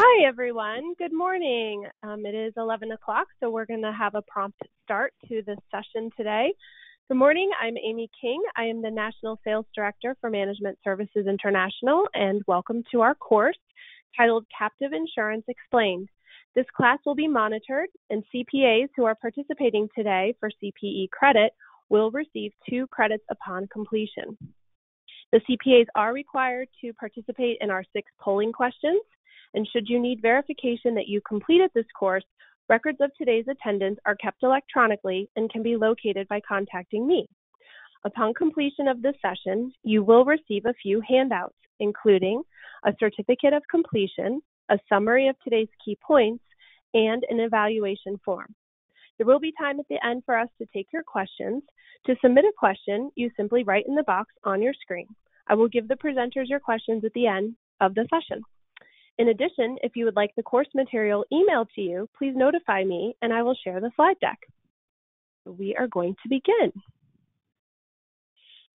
Hi, everyone. Good morning. It is 11 o'clock, so we're going to have a prompt start to this session today. Good morning. I'm Amy King. I am the National Sales Director for Management Services International, and welcome to our course titled Captive Insurance Explained. This class will be monitored, and CPAs who are participating today for CPE credit will receive 2 credits upon completion. The CPAs are required to participate in our 6 polling questions. And should you need verification that you completed this course, records of today's attendance are kept electronically and can be located by contacting me. Upon completion of this session, you will receive a few handouts, including a certificate of completion, a summary of today's key points, and an evaluation form. There will be time at the end for us to take your questions. To submit a question, you simply write in the box on your screen. I will give the presenters your questions at the end of the session. In addition, if you would like the course material emailed to you, please notify me and I will share the slide deck. We are going to begin.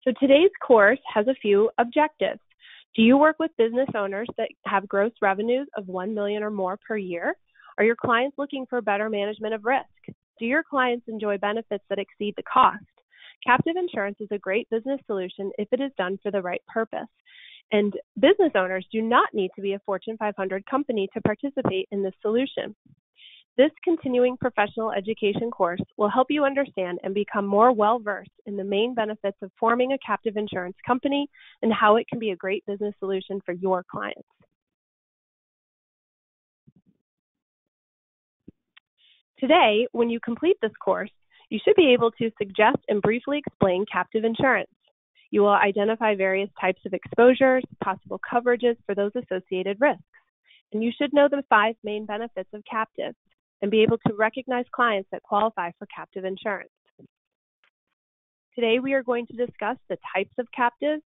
So today's course has a few objectives. Do you work with business owners that have gross revenues of $1 million or more per year? Are your clients looking for better management of risk? Do your clients enjoy benefits that exceed the cost? Captive insurance is a great business solution if it is done for the right purpose. And business owners do not need to be a Fortune 500 company to participate in this solution. This continuing professional education course will help you understand and become more well-versed in the main benefits of forming a captive insurance company and how it can be a great business solution for your clients. Today, when you complete this course, you should be able to suggest and briefly explain captive insurance. You will identify various types of exposures, possible coverages for those associated risks. And you should know the 5 main benefits of captives and be able to recognize clients that qualify for captive insurance. Today, we are going to discuss the types of captives,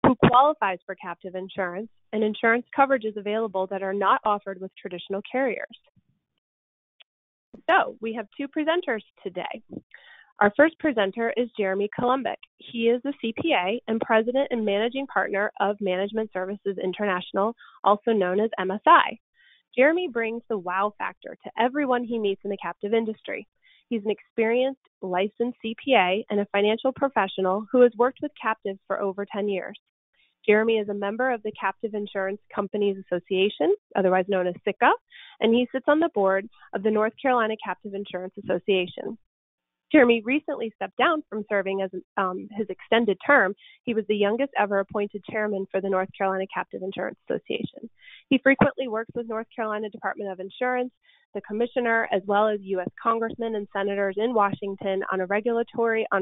who qualifies for captive insurance, and insurance coverages available that are not offered with traditional carriers. So, we have 2 presenters today. Our first presenter is Jeremy Colombik. He is a CPA and president and managing partner of Management Services International, also known as MSI. Jeremy brings the wow factor to everyone he meets in the captive industry. He's an experienced, licensed CPA and a financial professional who has worked with captives for over 10 years. Jeremy is a member of the Captive Insurance Companies Association, otherwise known as SICA, and he sits on the board of the North Carolina Captive Insurance Association. Jeremy recently stepped down from serving as his extended term. He was the youngest ever appointed chairman for the North Carolina Captive Insurance Association. He frequently works with North Carolina Department of Insurance, the commissioner, as well as U.S. congressmen and senators in Washington on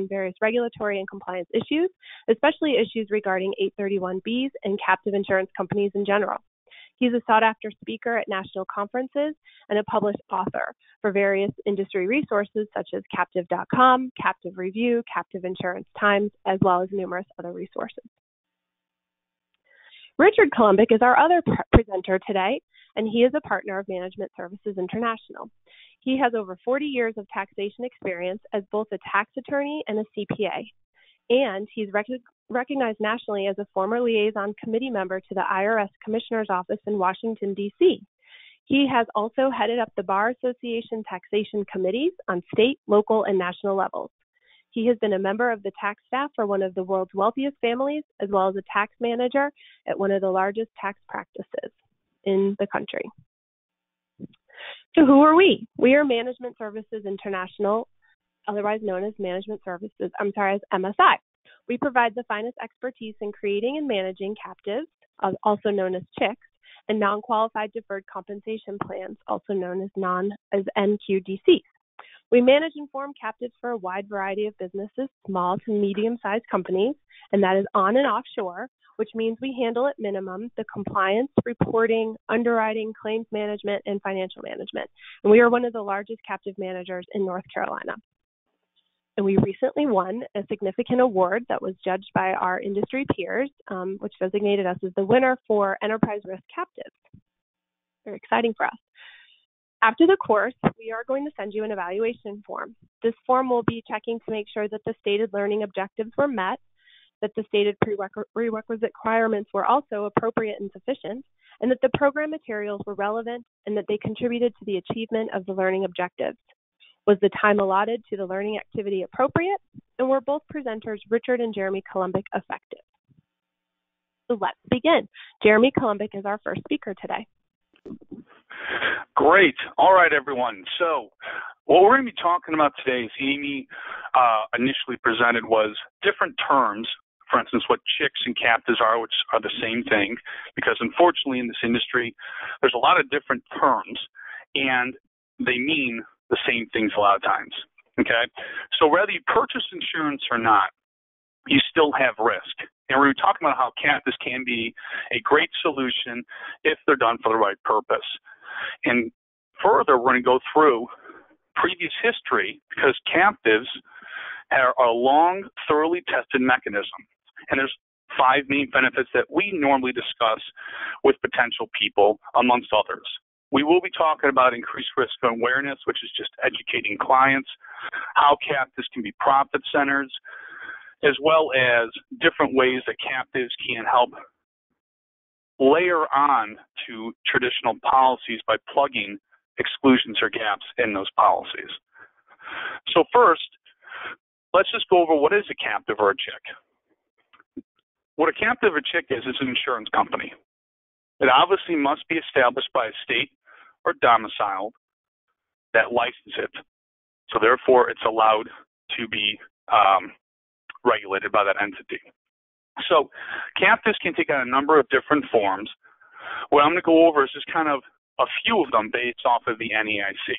various regulatory and compliance issues, especially issues regarding 831Bs and captive insurance companies in general. He's a sought-after speaker at national conferences and a published author for various industry resources such as Captive.com, Captive Review, Captive Insurance Times, as well as numerous other resources. Richard Colombik is our other presenter today, and he is a partner of Management Services International. He has over 40 years of taxation experience as both a tax attorney and a CPA. And he's recognized nationally as a former liaison committee member to the IRS Commissioner's Office in Washington, D.C. He has also headed up the Bar Association taxation committees on state, local, and national levels. He has been a member of the tax staff for one of the world's wealthiest families, as well as a tax manager at one of the largest tax practices in the country. So who are we? We are Management Services International, otherwise known as as MSI. We provide the finest expertise in creating and managing captives, also known as CHICs, and non-qualified deferred compensation plans, also known as NQDCs. We manage and form captives for a wide variety of businesses, small to medium-sized companies, and that is on and offshore, which means we handle at minimum the compliance, reporting, underwriting, claims management, and financial management. And we are one of the largest captive managers in North Carolina. And we recently won a significant award that was judged by our industry peers, which designated us as the winner for Enterprise Risk Captives. Very exciting for us. After the course, we are going to send you an evaluation form. This form will be checking to make sure that the stated learning objectives were met, that the stated prerequisite requirements were also appropriate and sufficient, and that the program materials were relevant and that they contributed to the achievement of the learning objectives. Was the time allotted to the learning activity appropriate? And were both presenters, Richard and Jeremy Colombik, effective? So let's begin. Jeremy Colombik is our first speaker today. Great. All right, everyone. So what we're going to be talking about today, as Amy initially presented, was different terms. For instance, what chicks and captives are, which are the same thing, because unfortunately in this industry, there's a lot of different terms, and they mean the same things a lot of times, okay? So whether you purchase insurance or not, you still have risk. And we're talking about how captives can be a great solution if they're done for the right purpose. And further, we're going to go through previous history, because captives are a long, thoroughly tested mechanism. And there's 5 main benefits that we normally discuss with potential people, amongst others. We will be talking about increased risk awareness, which is just educating clients, how captives can be profit centers, as well as different ways that captives can help layer on to traditional policies by plugging exclusions or gaps in those policies. So first, let's just go over what is a captive or a chick. What a captive or chick is an insurance company. It obviously must be established by a state or domicile that license it. So therefore, it's allowed to be regulated by that entity. So captives can take on a number of different forms. What I'm going to go over is just kind of a few of them based off of the NAIC.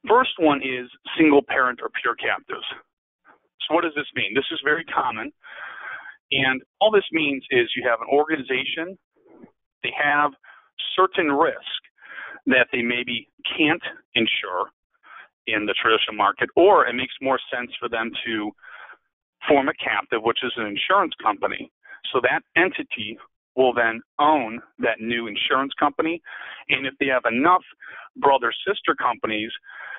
First one is single parent or pure captives. So what does this mean? This is very common, and all this means is you have an organization, they have certain risk that they maybe can't insure in the traditional market, or it makes more sense for them to form a captive, which is an insurance company. So that entity will then own that new insurance company, and if they have enough brother-sister companies,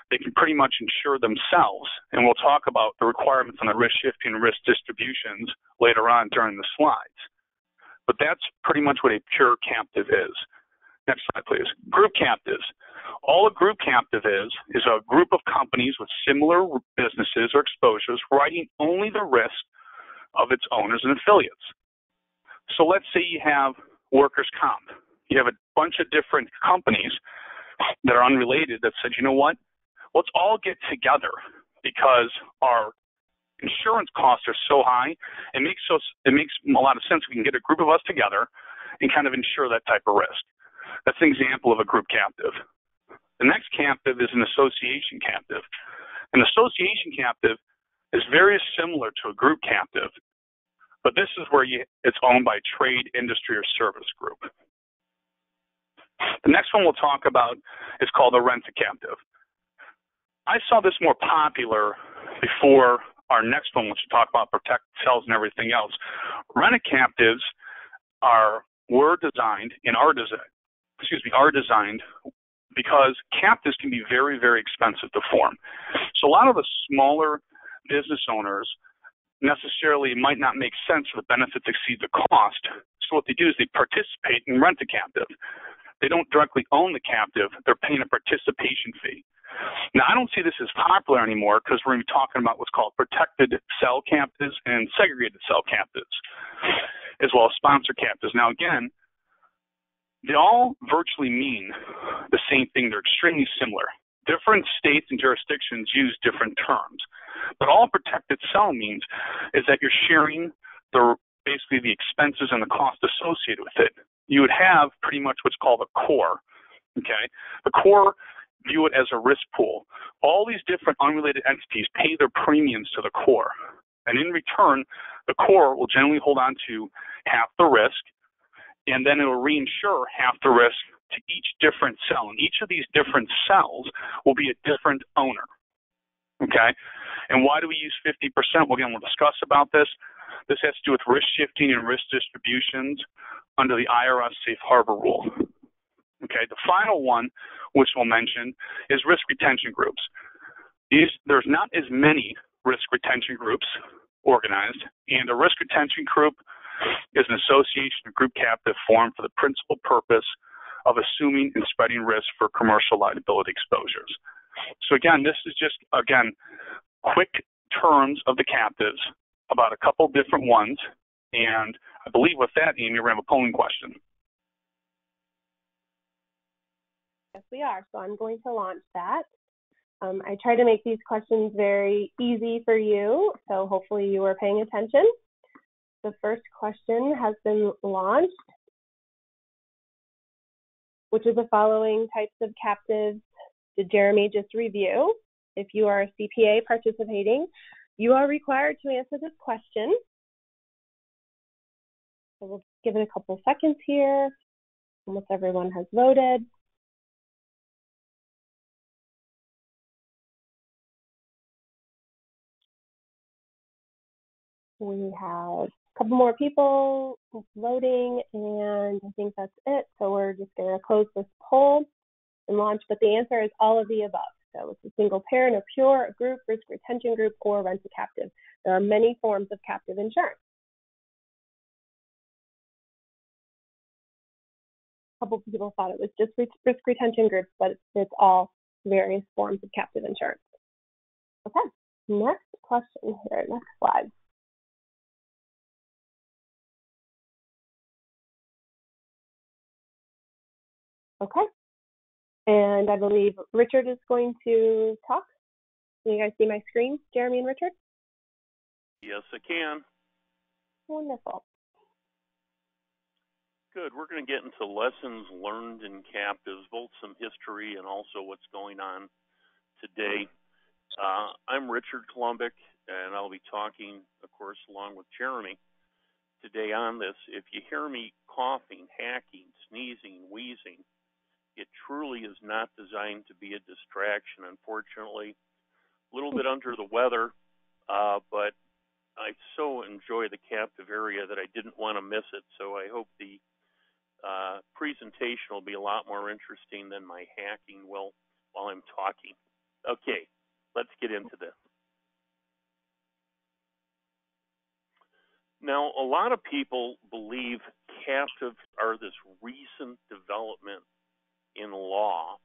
they can pretty much insure themselves. And we'll talk about the requirements on the risk shifting and risk distributions later on during the slides. But that's pretty much what a pure captive is. Next slide, please. Group captives. All a group captive is a group of companies with similar businesses or exposures writing only the risk of its owners and affiliates. So let's say you have workers' comp. You have a bunch of different companies that are unrelated that said, you know what? Let's all get together because our insurance costs are so high. It makes a lot of sense. We can get a group of us together and kind of insure that type of risk. That's an example of a group captive. The next captive is an association captive. An association captive is very similar to a group captive, but this is where it's owned by trade, industry, or service group. The next one we'll talk about is called a rent-a-captive. I saw this more popular before our next one, which we'll talk about protect cells and everything else. Rent-a-captives are designed because captives can be very, very expensive to form. So a lot of the smaller business owners necessarily might not make sense for the benefits exceed the cost. So what they do is they participate and rent a captive. They don't directly own the captive. They're paying a participation fee. Now, I don't see this as popular anymore because we're going to be talking about what's called protected cell captives and segregated cell captives, as well as sponsor captives. Now, again, they all virtually mean the same thing. They're extremely similar. Different states and jurisdictions use different terms. But all protected cell means is that you're sharing basically the expenses and the cost associated with it. You would have pretty much what's called a core. Okay? The core, view it as a risk pool. All these different unrelated entities pay their premiums to the core. And in return, the core will generally hold on to half the risk, and then it will reinsure half the risk to each different cell. And each of these different cells will be a different owner. Okay? And why do we use 50%? Well, again, we'll discuss about this. This has to do with risk shifting and risk distributions under the IRS safe harbor rule. Okay, the final one, which we'll mention, is risk retention groups. There's not as many risk retention groups organized, and a risk retention group is an association or group captive formed for the principal purpose of assuming and spreading risk for commercial liability exposures. So again, this is just, again, quick terms of the captives, about a couple different ones. And I believe with that, Amy, we're going to have a polling question. Yes, we are. So I'm going to launch that. I try to make these questions very easy for you, so hopefully you are paying attention. The first question has been launched. Which of the following types of captives did Jeremy just review? If you are a CPA participating, you are required to answer this question. So we'll give it a couple seconds here. Almost everyone has voted. We have a couple more people voting, and I think that's it. So we're just going to close this poll and launch, but the answer is all of the above. So it's a single parent, a pure, a group, risk retention group, or rent a captive. There are many forms of captive insurance. A couple of people thought it was just risk retention groups, but it's all various forms of captive insurance. Okay, next question here, next slide. Okay, and I believe Richard is going to talk. Can you guys see my screen, Jeremy and Richard? Yes, I can. Wonderful. Good. We're going to get into lessons learned in captives, both some history and also what's going on today. I'm Richard Colombik, and I'll be talking, of course, along with Jeremy today on this. If you hear me coughing, hacking, sneezing, wheezing, it truly is not designed to be a distraction. Unfortunately, a little bit under the weather, but I so enjoy the captive area that I didn't want to miss it. So I hope the presentation will be a lot more interesting than my hacking while I'm talking. Okay, let's get into this. Now, a lot of people believe captives are this recent development in law,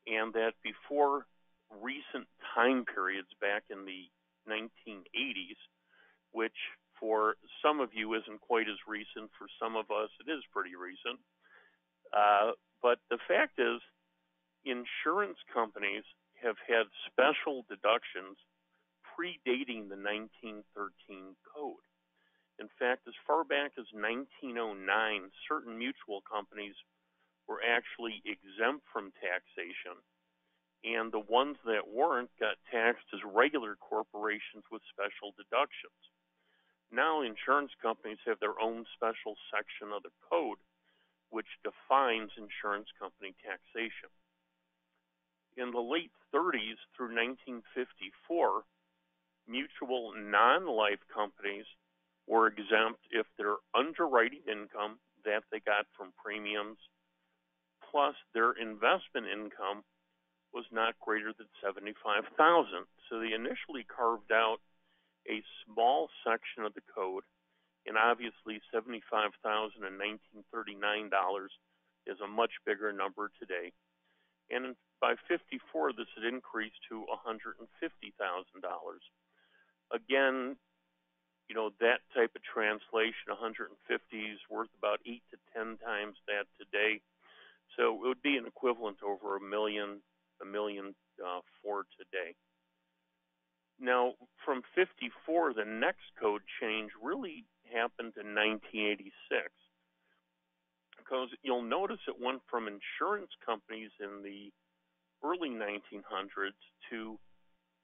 and that before recent time periods back in the 1980s, which for some of you isn't quite as recent, for some of us it is pretty recent. But the fact is, insurance companies have had special deductions predating the 1913 code. In fact, as far back as 1909, certain mutual companies were actually exempt from taxation, and the ones that weren't got taxed as regular corporations with special deductions. Now insurance companies have their own special section of the code which defines insurance company taxation. In the late 30s through 1954, mutual non-life companies were exempt if their underwriting income that they got from premiums plus their investment income was not greater than $75,000. So they initially carved out a small section of the code, and obviously $75,000 in 1939 is a much bigger number today. And by 54, this had increased to $150,000. Again, you know, that type of translation, 150 is worth about 8 to 10 times that today. So it would be an equivalent to over $1 million for today. Now, from 54, the next code change really happened in 1986, because you'll notice it went from insurance companies in the early 1900s to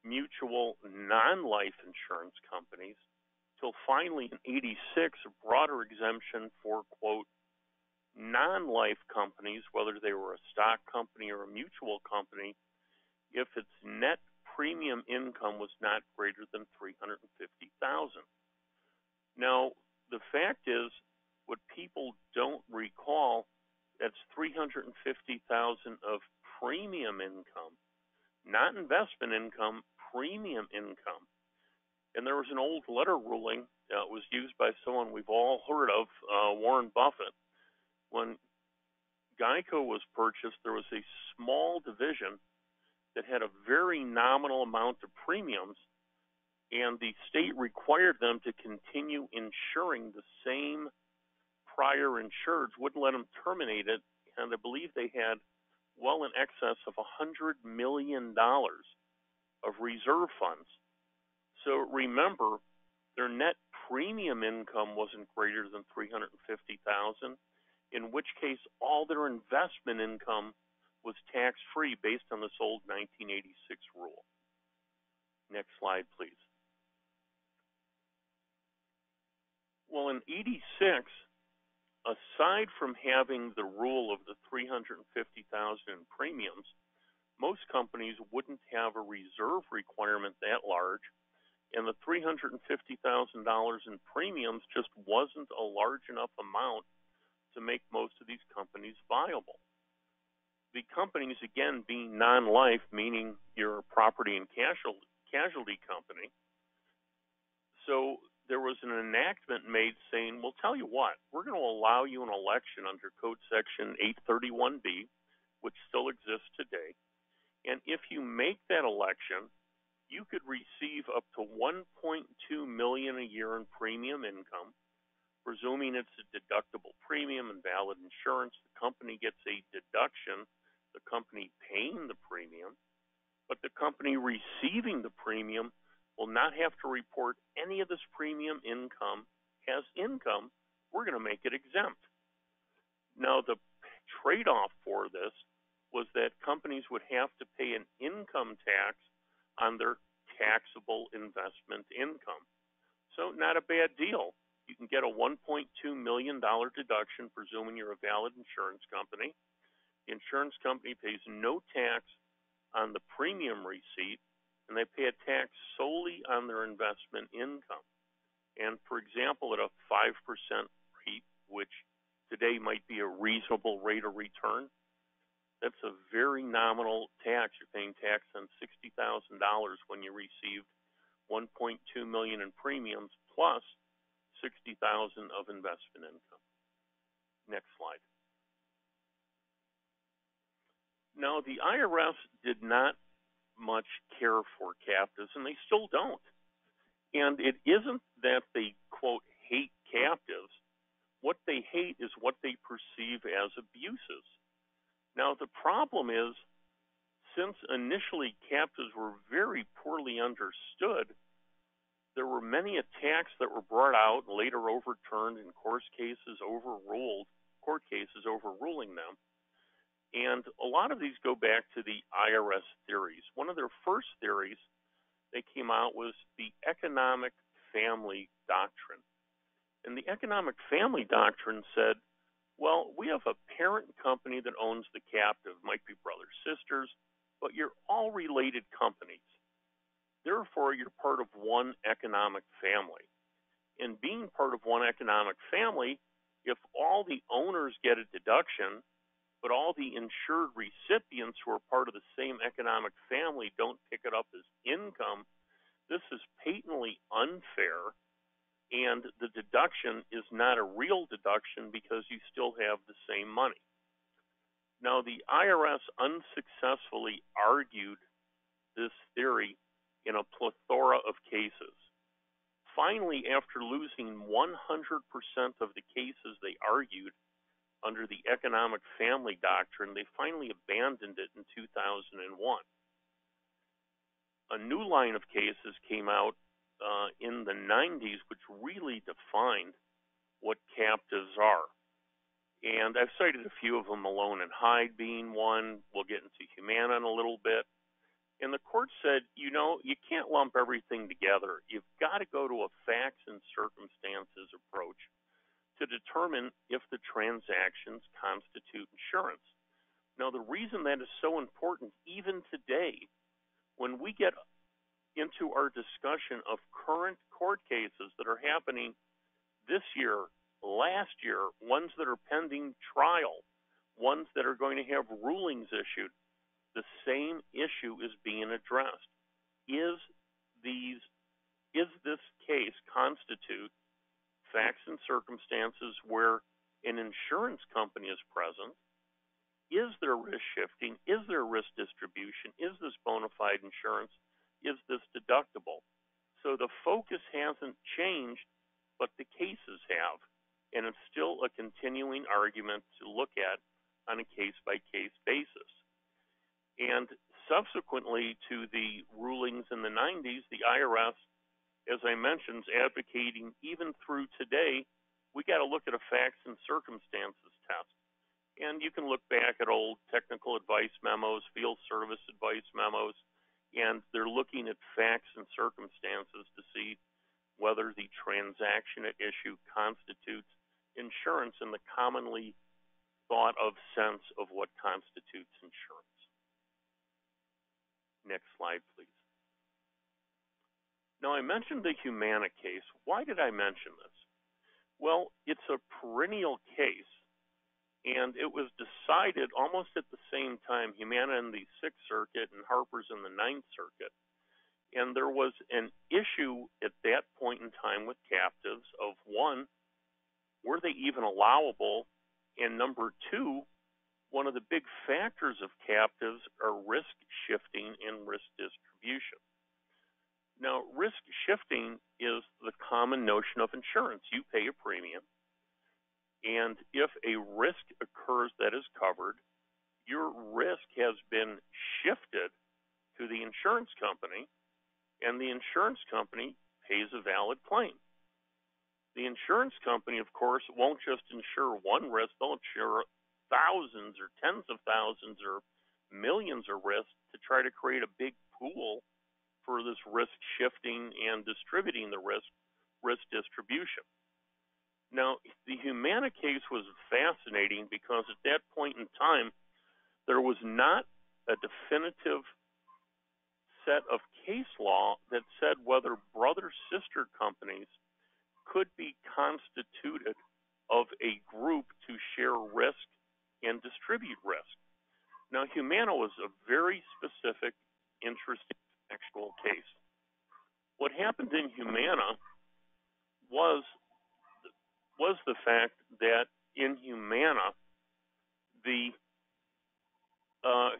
mutual non-life insurance companies, till finally in 86, a broader exemption for, quote, non-life companies, whether they were a stock company or a mutual company, if its net premium income was not greater than $350,000. Now, the fact is, what people don't recall, that's $350,000 of premium income, not investment income, premium income. And there was an old letter ruling that was used by someone we've all heard of, Warren Buffett. When Geico was purchased, there was a small division that had a very nominal amount of premiums, and the state required them to continue insuring the same prior insureds, wouldn't let them terminate it, and I believe they had well in excess of $100 million of reserve funds. So remember, their net premium income wasn't greater than $350,000, in which case all their investment income was tax-free based on this old 1986 rule. Next slide, please. Well, in '86, aside from having the rule of the $350,000 in premiums, most companies wouldn't have a reserve requirement that large, and the $350,000 in premiums just wasn't a large enough amount to make most of these companies viable. The companies, again, being non-life, meaning you're a property and casualty company. So there was an enactment made saying, well, tell you what, we're going to allow you an election under Code Section 831B, which still exists today. And if you make that election, you could receive up to $1.2 million a year in premium income, presuming it's a deductible premium and valid insurance. The company gets a deduction, the company paying the premium, but the company receiving the premium will not have to report any of this premium income as income. We're going to make it exempt. Now, the trade-off for this was that companies would have to pay an income tax on their taxable investment income. So not a bad deal. You can get a $1.2 million deduction, presuming you're a valid insurance company. The insurance company pays no tax on the premium receipt, and they pay a tax solely on their investment income. And for example, at a 5% rate, which today might be a reasonable rate of return, that's a very nominal tax. You're paying tax on $60,000 when you received $1.2 million in premiums plus $60,000 of investment income. Next slide. Now, the IRS did not much care for captives, and they still don't. And it isn't that they, quote, hate captives. What they hate is what they perceive as abuses. Now, the problem is, since initially captives were very poorly understood, there were many attacks that were brought out, later overturned, in court cases overruling them. And a lot of these go back to the IRS theories. One of their first theories they came out was the economic family doctrine. And the economic family doctrine said, well, we have a parent company that owns the captive, might be brothers, sisters, but you're all related companies. Therefore, you're part of one economic family. And being part of one economic family, if all the owners get a deduction, but all the insured recipients who are part of the same economic family don't pick it up as income, this is patently unfair, and the deduction is not a real deduction because you still have the same money. Now, the IRS unsuccessfully argued this theory in a plethora of cases. Finally, after losing 100% of the cases they argued under the economic family doctrine, they finally abandoned it in 2001. A new line of cases came out in the 90s, which really defined what captives are. And I've cited a few of them, Malone and Hyde being one. We'll get into Humana in a little bit. And the court said, you can't lump everything together. You've got to go to a facts and circumstances approach to determine if the transactions constitute insurance. Now, the reason that is so important, even today, when we get into our discussion of current court cases that are happening this year, last year, ones that are pending trial, ones that are going to have rulings issued, the same issue is being addressed. Is these Is this case constitute facts and circumstances where an insurance company is present? Is there risk shifting? Is there risk distribution? Is this bona fide insurance? Is this deductible? So the focus hasn't changed, but the cases have. And it's still a continuing argument to look at on a case-by-case basis. And subsequently to the rulings in the 90s, the IRS, as I mentioned, is advocating even through today, we got to look at a facts and circumstances test. And you can look back at old technical advice memos, field service advice memos, and they're looking at facts and circumstances to see whether the transaction at issue constitutes insurance in the commonly thought of sense of what constitutes insurance. Next slide, please. Now, I mentioned the Humana case. Why did I mention this? Well, it's a perennial case, and it was decided almost at the same time, Humana in the Sixth Circuit and Harper's in the Ninth Circuit. And there was an issue at that point in time with captives of, one, were they even allowable? And number two, one of the big factors of captives are risk shifting and risk distribution. Now, risk shifting is the common notion of insurance. You pay a premium, and if a risk occurs that is covered, your risk has been shifted to the insurance company, and the insurance company pays a valid claim. The insurance company, of course, won't just insure one risk. They'll insure thousands or tens of thousands or millions of risks to try to create a big pool for this risk shifting and distributing the risk distribution. Now, the Humana case was fascinating because at that point in time, there was not a definitive set of case law that said whether brother-sister companies could be constituted of a group to share risk and distribute risk. Now, Humana was a very specific, interesting actual case. What happened in Humana was the fact that in Humana, the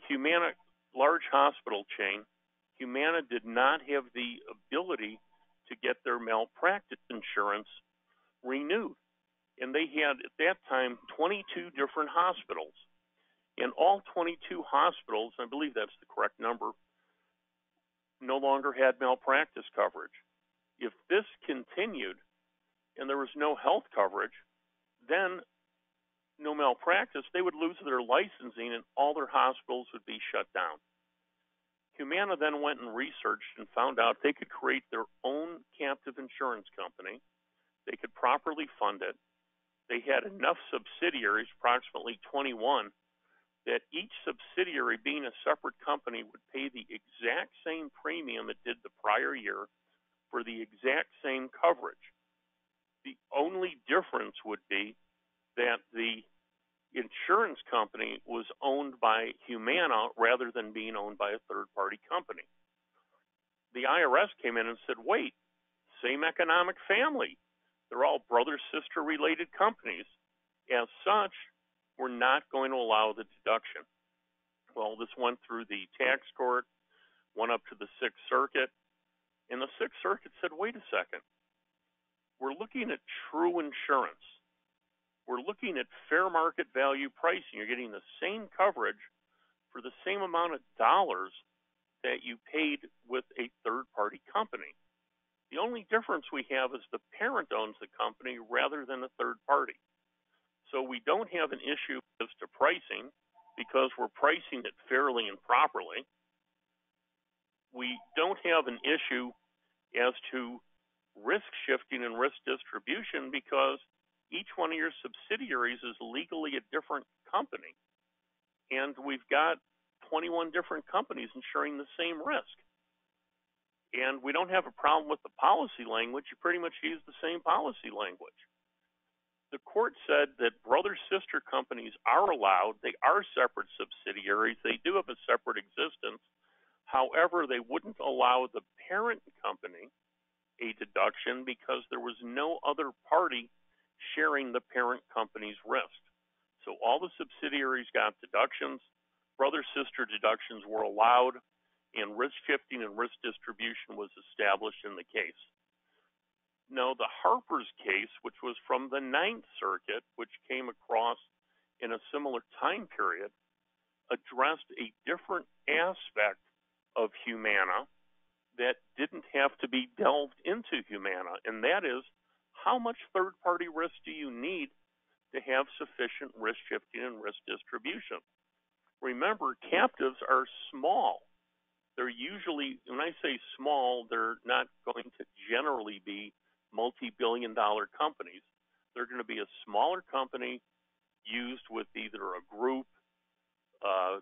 Humana large hospital chain, Humana did not have the ability to get their malpractice insurance renewed. And they had, at that time, 22 different hospitals. And all 22 hospitals, I believe that's the correct number, no longer had malpractice coverage. If this continued and there was no health coverage, then no malpractice, they would lose their licensing and all their hospitals would be shut down. Humana then went and researched and found out they could create their own captive insurance company. They could properly fund it. They had enough subsidiaries, approximately 21, that each subsidiary, being a separate company, would pay the exact same premium it did the prior year for the exact same coverage. The only difference would be that the insurance company was owned by Humana rather than being owned by a third-party company. The IRS came in and said, wait, same economic family. They're all brother-sister related companies. As such, we're not going to allow the deduction. Well, this went through the tax court, went up to the Sixth Circuit, and the Sixth Circuit said, wait a second. We're looking at true insurance. We're looking at fair market value pricing. You're getting the same coverage for the same amount of dollars that you paid with a third-party company. The only difference we have is the parent owns the company rather than a third party. So we don't have an issue as to pricing because we're pricing it fairly and properly. We don't have an issue as to risk shifting and risk distribution because each one of your subsidiaries is legally a different company. And we've got 21 different companies insuring the same risk. And we don't have a problem with the policy language. You pretty much use the same policy language. The court said that brother-sister companies are allowed. They are separate subsidiaries. They do have a separate existence. However, they wouldn't allow the parent company a deduction because there was no other party sharing the parent company's risk. So all the subsidiaries got deductions, brother-sister deductions were allowed, and risk shifting and risk distribution was established in the case. Now, the Harper's case, which was from the Ninth Circuit, which came across in a similar time period, addressed a different aspect of Humana that didn't have to be delved into Humana, and that is, how much third-party risk do you need to have sufficient risk shifting and risk distribution? Remember, captives are small. They're usually, when I say small, they're not going to generally be multi-billion-dollar companies. They're going to be a smaller company used with either a group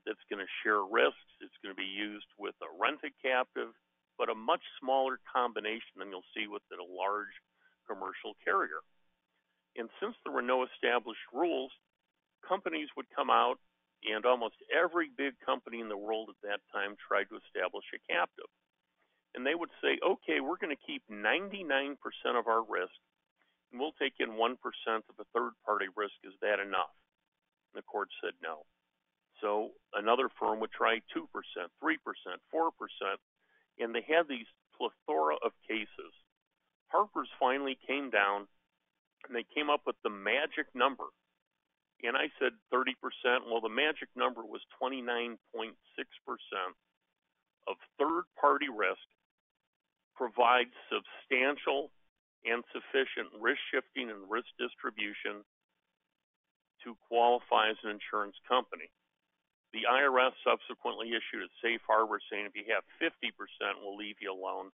that's going to share risks. It's going to be used with a rented captive, but a much smaller combination than you'll see with a large commercial carrier. And since there were no established rules, companies would come out, and almost every big company in the world at that time tried to establish a captive. And they would say, okay, we're going to keep 99% of our risk, and we'll take in 1% of the third-party risk. Is that enough? And the court said no. So another firm would try 2%, 3%, 4%, and they had these plethora of cases. Harper's finally came down, and they came up with the magic number. And I said 30%. Well, the magic number was 29.6% of third-party risk provides substantial and sufficient risk shifting and risk distribution to qualify as an insurance company. The IRS subsequently issued a safe harbor saying if you have 50%, we'll leave you alone.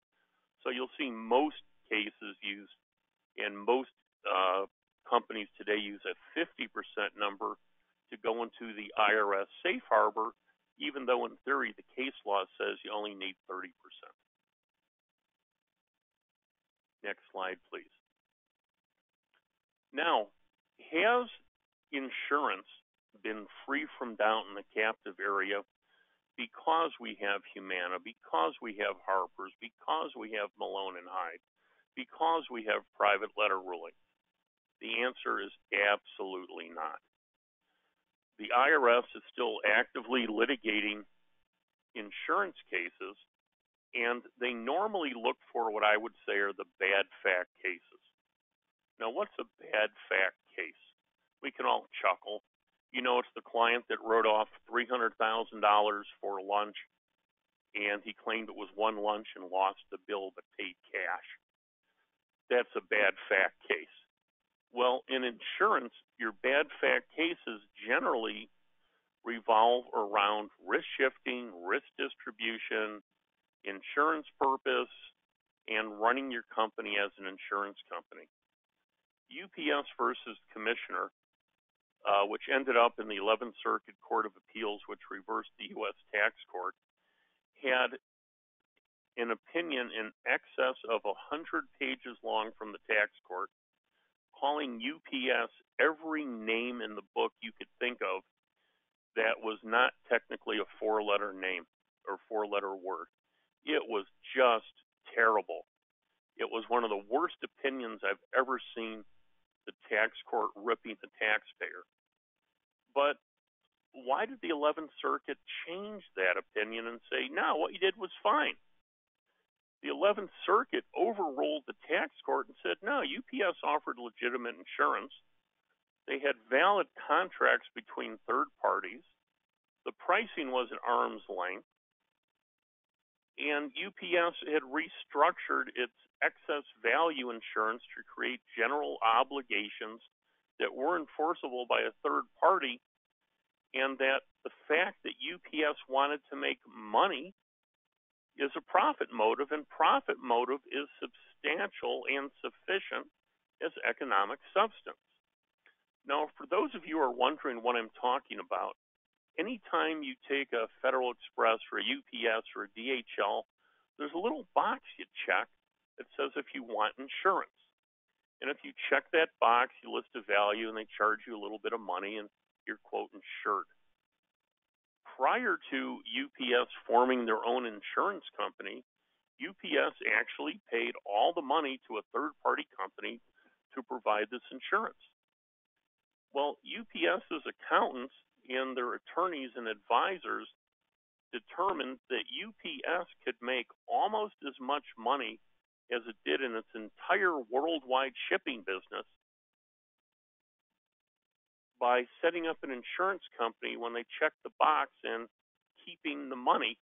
So you'll see most cases used, and most companies today use a 50% number to go into the IRS safe harbor, even though in theory the case law says you only need 30%. Next slide, please. Now, has insurance been free from doubt in the captive area because we have Humana, because we have Harper's, because we have Malone and Hyde, because we have private letter rulings? The answer is absolutely not. The IRS is still actively litigating insurance cases, and they normally look for what I would say are the bad fact cases. Now, what's a bad fact case? We can all chuckle. You know, it's the client that wrote off $300,000 for lunch, and he claimed it was one lunch and lost the bill but paid cash. That's a bad fact case. Well, in insurance, your bad fact cases generally revolve around risk shifting, risk distribution, insurance purpose, and running your company as an insurance company. UPS versus Commissioner, which ended up in the 11th Circuit Court of Appeals, which reversed the U.S. Tax Court, had an opinion in excess of 100 pages long from the tax court, calling UPS every name in the book you could think of that was not technically a four-letter name or four-letter word. It was just terrible. It was one of the worst opinions I've ever seen the tax court ripping the taxpayer. But why did the 11th Circuit change that opinion and say, no, what you did was fine? The 11th Circuit overruled the tax court and said, no, UPS offered legitimate insurance. They had valid contracts between third parties. The pricing was at arm's length. And UPS had restructured its excess value insurance to create general obligations that were enforceable by a third party, and that the fact that UPS wanted to make money is a profit motive, and profit motive is substantial and sufficient as economic substance. Now, for those of you who are wondering what I'm talking about, anytime you take a Federal Express or a UPS or a DHL, there's a little box you check that says if you want insurance. And if you check that box, you list a value and they charge you a little bit of money and you're, quote, insured. Prior to UPS forming their own insurance company, UPS actually paid all the money to a third-party company to provide this insurance. Well, UPS's accountants and their attorneys and advisors determined that UPS could make almost as much money as it did in its entire worldwide shipping business by setting up an insurance company when they checked the box and keeping the money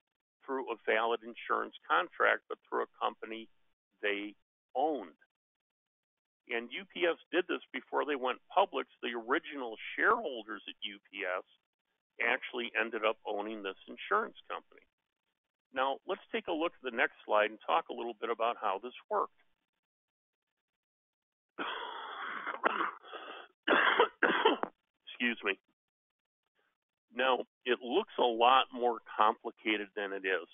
through a valid insurance contract, but through a company they owned. And UPS did this before they went public. So the original shareholders at UPS actually ended up owning this insurance company. Now, let's take a look at the next slide and talk a little bit about how this worked. Excuse me. Now, it looks a lot more complicated than it is.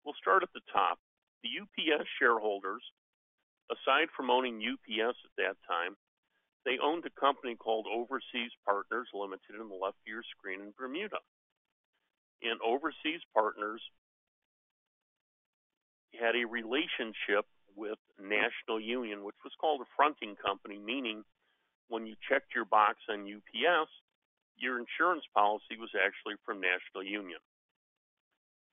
We'll start at the top. The UPS shareholders, aside from owning UPS at that time, they owned a company called Overseas Partners Limited in the left of your screen in Bermuda. And Overseas Partners had a relationship with National Union, which was called a fronting company, meaning when you checked your box on UPS, your insurance policy was actually from National Union.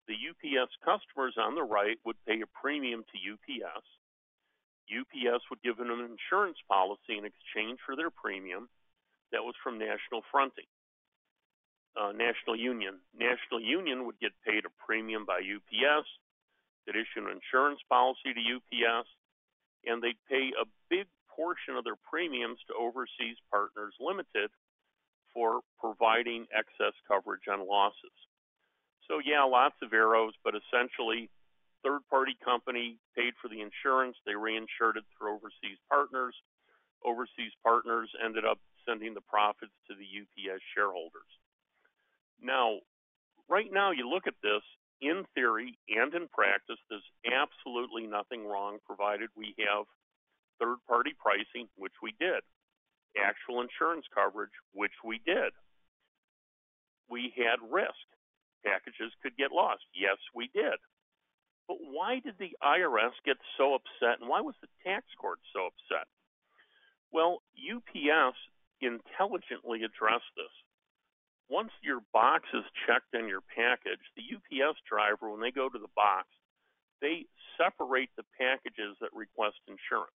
The UPS customers on the right would pay a premium to UPS. UPS would give them an insurance policy in exchange for their premium that was from National Union. National Union would get paid a premium by UPS, that issue an insurance policy to UPS, and they'd pay a big portion of their premiums to Overseas Partners Limited for providing excess coverage on losses. So yeah, lots of arrows, but essentially third-party company paid for the insurance. They reinsured it through Overseas Partners. Overseas Partners ended up sending the profits to the UPS shareholders. Now, right now you look at this, in theory and in practice, there's absolutely nothing wrong provided we have third-party pricing, which we did. Actual insurance coverage, which we did. We had risk. Packages could get lost. Yes, we did. But why did the IRS get so upset, and why was the tax court so upset? Well, UPS intelligently addressed this. Once your box is checked on your package, the UPS driver, when they go to the box, they separate the packages that request insurance.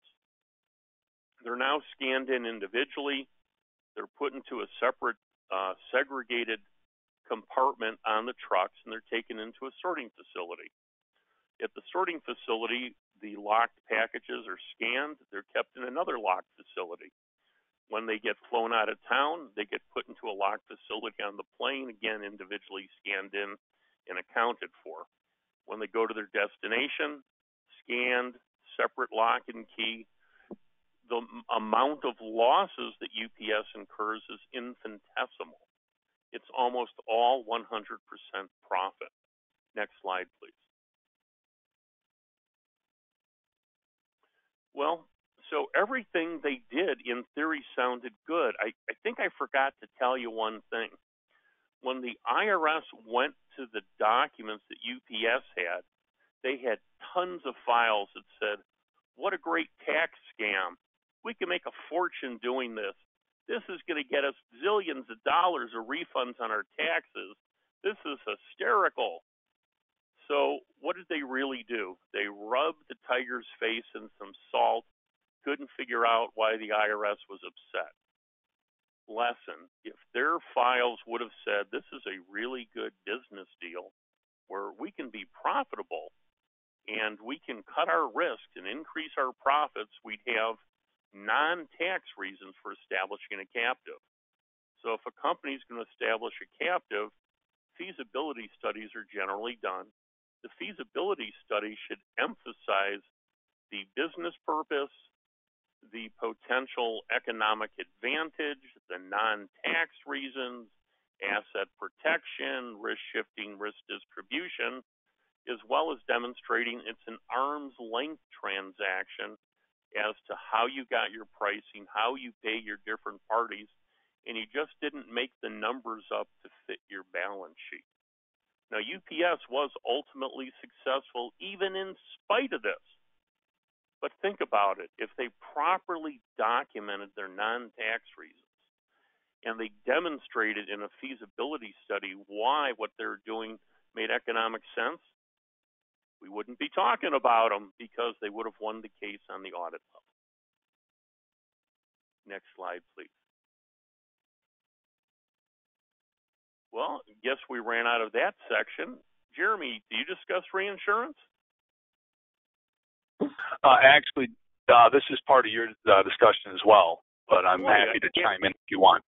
They're now scanned in individually. They're put into a separate segregated compartment on the trucks, and they're taken into a sorting facility. At the sorting facility, the locked packages are scanned. They're kept in another locked facility. When they get flown out of town, they get put into a locked facility on the plane, again, individually scanned in and accounted for. When they go to their destination, scanned, separate lock and key. The amount of losses that UPS incurs is infinitesimal. It's almost all 100% profit. Next slide, please. Well, so everything they did in theory sounded good. I think I forgot to tell you one thing. When the IRS went to the documents that UPS had, they had tons of files that said, what a great tax scam. We can make a fortune doing this. This is going to get us zillions of dollars of refunds on our taxes. This is hysterical. So what did they really do? They rubbed the tiger's face in some salt, couldn't figure out why the IRS was upset. Lesson, if their files would have said this is a really good business deal where we can be profitable and we can cut our risk and increase our profits, we'd have non-tax reasons for establishing a captive. So if a company is going to establish a captive, feasibility studies are generally done. The feasibility study should emphasize the business purpose, the potential economic advantage, the non-tax reasons, asset protection, risk shifting, risk distribution, as well as demonstrating it's an arm's length transaction as to how you got your pricing, how you pay your different parties, and you just didn't make the numbers up to fit your balance sheet. Now, UPS was ultimately successful even in spite of this. But think about it. If they properly documented their non-tax reasons and they demonstrated in a feasibility study why what they're doing made economic sense, we wouldn't be talking about them because they would have won the case on the audit level. Next slide, please. Well, I guess we ran out of that section. Jeremy, do you discuss reinsurance? Actually, this is part of your discussion as well, but I'm happy to chime in if you want.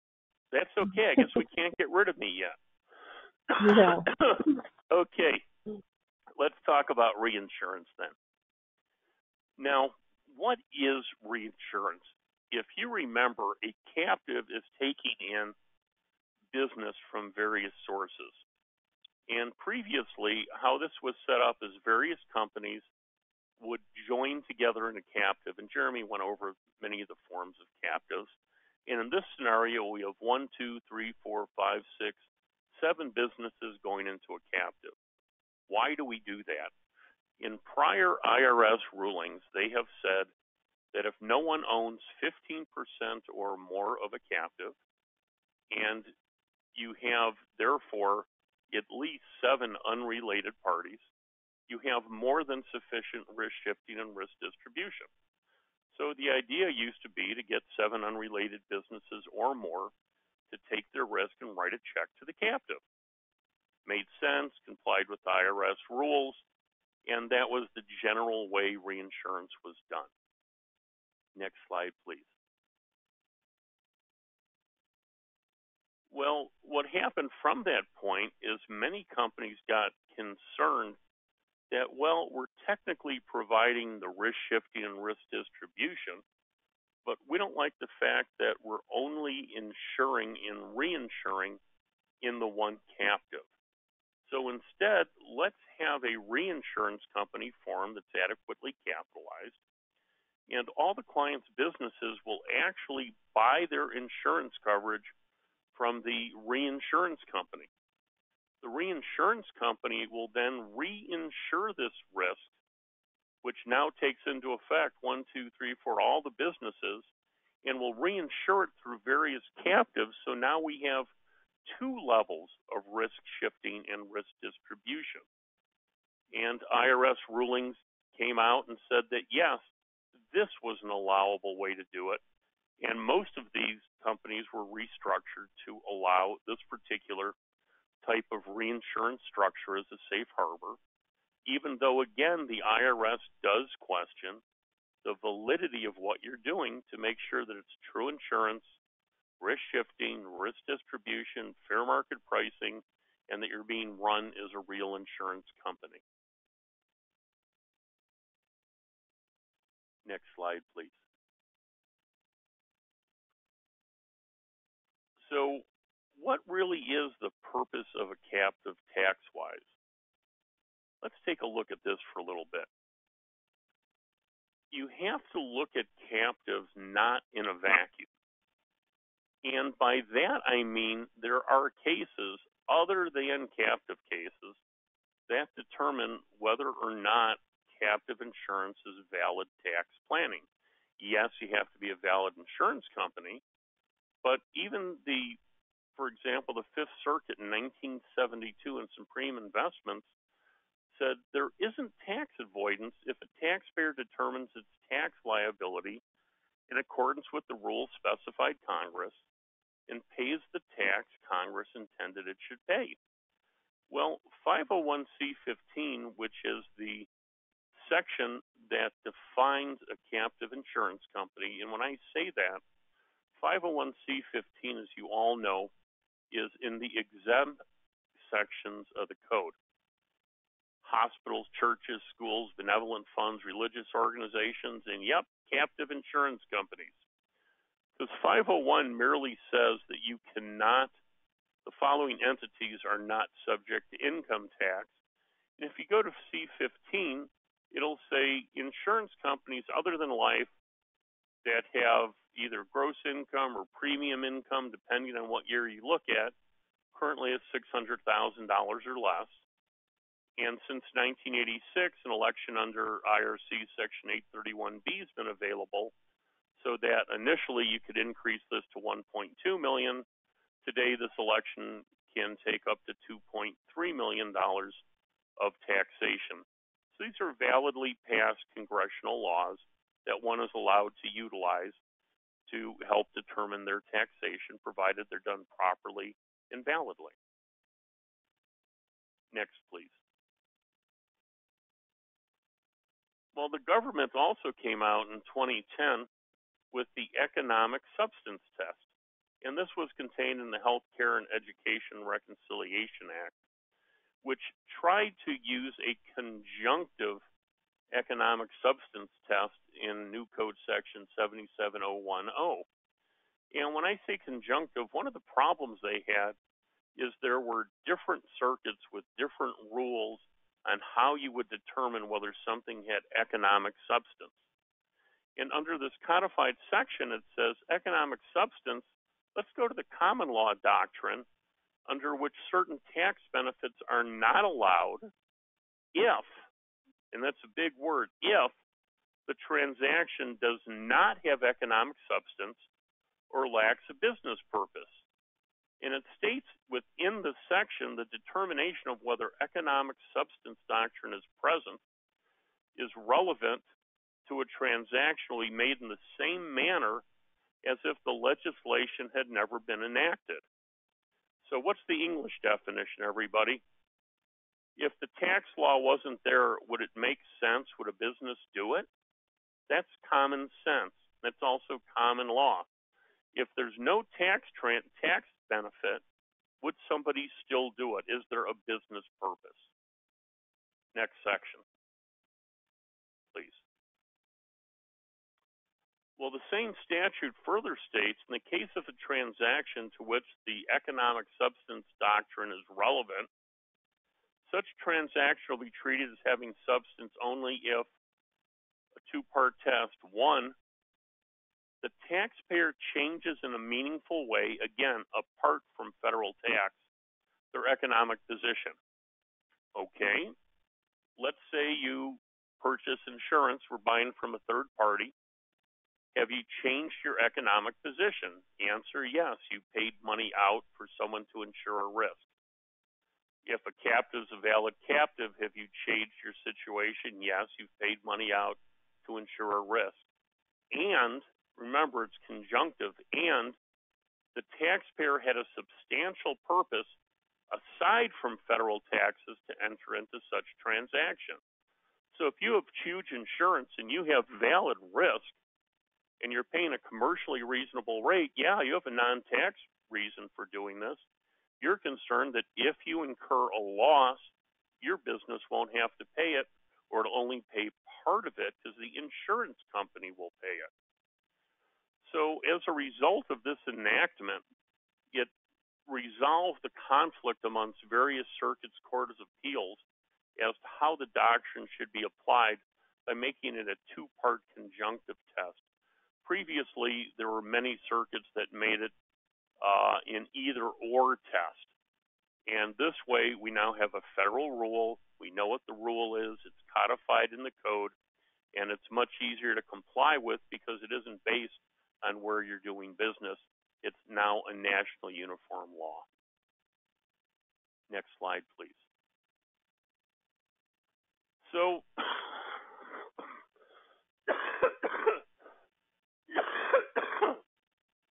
That's okay. I guess we can't get rid of me yet. No. Okay, let's talk about reinsurance then. Now, what is reinsurance? If you remember, a captive is taking in business from various sources. And previously, how this was set up is various companies would join together in a captive, and Jeremy went over many of the forms of captives. And in this scenario, we have 1, 2, 3, 4, 5, 6, 7 businesses going into a captive. Why do we do that? In prior IRS rulings, they have said that if no one owns 15% or more of a captive, and you have, therefore, at least 7 unrelated parties, you have more than sufficient risk shifting and risk distribution. So the idea used to be to get 7 unrelated businesses or more to take their risk and write a check to the captive. Made sense, complied with IRS rules, and that was the general way reinsurance was done. Next slide, please. Well, what happened from that point is many companies got concerned that, well, we're technically providing the risk shifting and risk distribution, but we don't like the fact that we're only insuring and reinsuring in the one captive. So instead, let's have a reinsurance company formed that's adequately capitalized, and all the clients' businesses will actually buy their insurance coverage from the reinsurance company. The reinsurance company will then reinsure this risk, which now takes into effect 1, 2, 3, 4, all the businesses, and will reinsure it through various captives. So now we have 2 levels of risk shifting and risk distribution. And IRS rulings came out and said that, yes, this was an allowable way to do it. And most of these companies were restructured to allow this particular type of reinsurance structure as a safe harbor, even though, again, the IRS does question the validity of what you're doing to make sure that it's true insurance, risk shifting, risk distribution, fair market pricing, and that you're being run as a real insurance company. Next slide, please. So, what really is the purpose of a captive tax-wise? Let's take a look at this for a little bit. You have to look at captives not in a vacuum. And by that I mean there are cases other than captive cases that determine whether or not captive insurance is valid tax planning. Yes, you have to be a valid insurance company, but even for example, the Fifth Circuit in 1972 in Supreme Investments said there isn't tax avoidance if a taxpayer determines its tax liability in accordance with the rules specified Congress and pays the tax Congress intended it should pay. Well, 501c15, which is the section that defines a captive insurance company, and when I say that, 501c15, as you all know, is in the exempt sections of the code. Hospitals, churches, schools, benevolent funds, religious organizations, and yep, captive insurance companies. Because 501 merely says that you cannot, the following entities are not subject to income tax. And if you go to C15, it'll say insurance companies other than life that have either gross income or premium income, depending on what year you look at, currently is $600,000 or less, And since 1986, an election under IRC Section 831B has been available, so that initially you could increase this to 1.2 million. Today, this election can take up to $2.3 million of taxation. So these are validly passed congressional laws that one is allowed to utilize to help determine their taxation, provided they're done properly and validly. Next, please. Well, the government also came out in 2010 with the Economic Substance Test, and this was contained in the Healthcare and Education Reconciliation Act, which tried to use a conjunctive economic substance test in New Code Section 77010. And when I say conjunctive, one of the problems they had is there were different circuits with different rules on how you would determine whether something had economic substance. And under this codified section, it says economic substance, let's go to the common law doctrine, under which certain tax benefits are not allowed if, and that's a big word, if the transaction does not have economic substance or lacks a business purpose. And it states within the section the determination of whether economic substance doctrine is present is relevant to a transaction will be made in the same manner as if the legislation had never been enacted. So what's the English definition, everybody? If the tax law wasn't there, would it make sense? Would a business do it? That's common sense. That's also common law. If there's no tax benefit, would somebody still do it? Is there a business purpose? Next section, please. Well, the same statute further states, in the case of a transaction to which the economic substance doctrine is relevant, such transaction will be treated as having substance only if a two-part test. One, the taxpayer changes in a meaningful way, again, apart from federal tax, their economic position. Okay, let's say you purchase insurance, we're buying from a third party. Have you changed your economic position? Answer, yes, you paid money out for someone to insure a risk. If a captive is a valid captive, have you changed your situation? Yes, you've paid money out to insure a risk. And remember, it's conjunctive, and the taxpayer had a substantial purpose aside from federal taxes to enter into such transaction. So if you have huge insurance and you have valid risk and you're paying a commercially reasonable rate, yeah, you have a non-tax reason for doing this. You're concerned that if you incur a loss, your business won't have to pay it, or it'll only pay part of it because the insurance company will pay it. So as a result of this enactment, it resolved the conflict amongst various circuits, courts of appeals as to how the doctrine should be applied by making it a two-part conjunctive test. Previously, there were many circuits that made it in either-or test. And this way, we now have a federal rule. We know what the rule is. It's codified in the code, and it's much easier to comply with because it isn't based on where you're doing business. It's now a national uniform law. Next slide, please. So,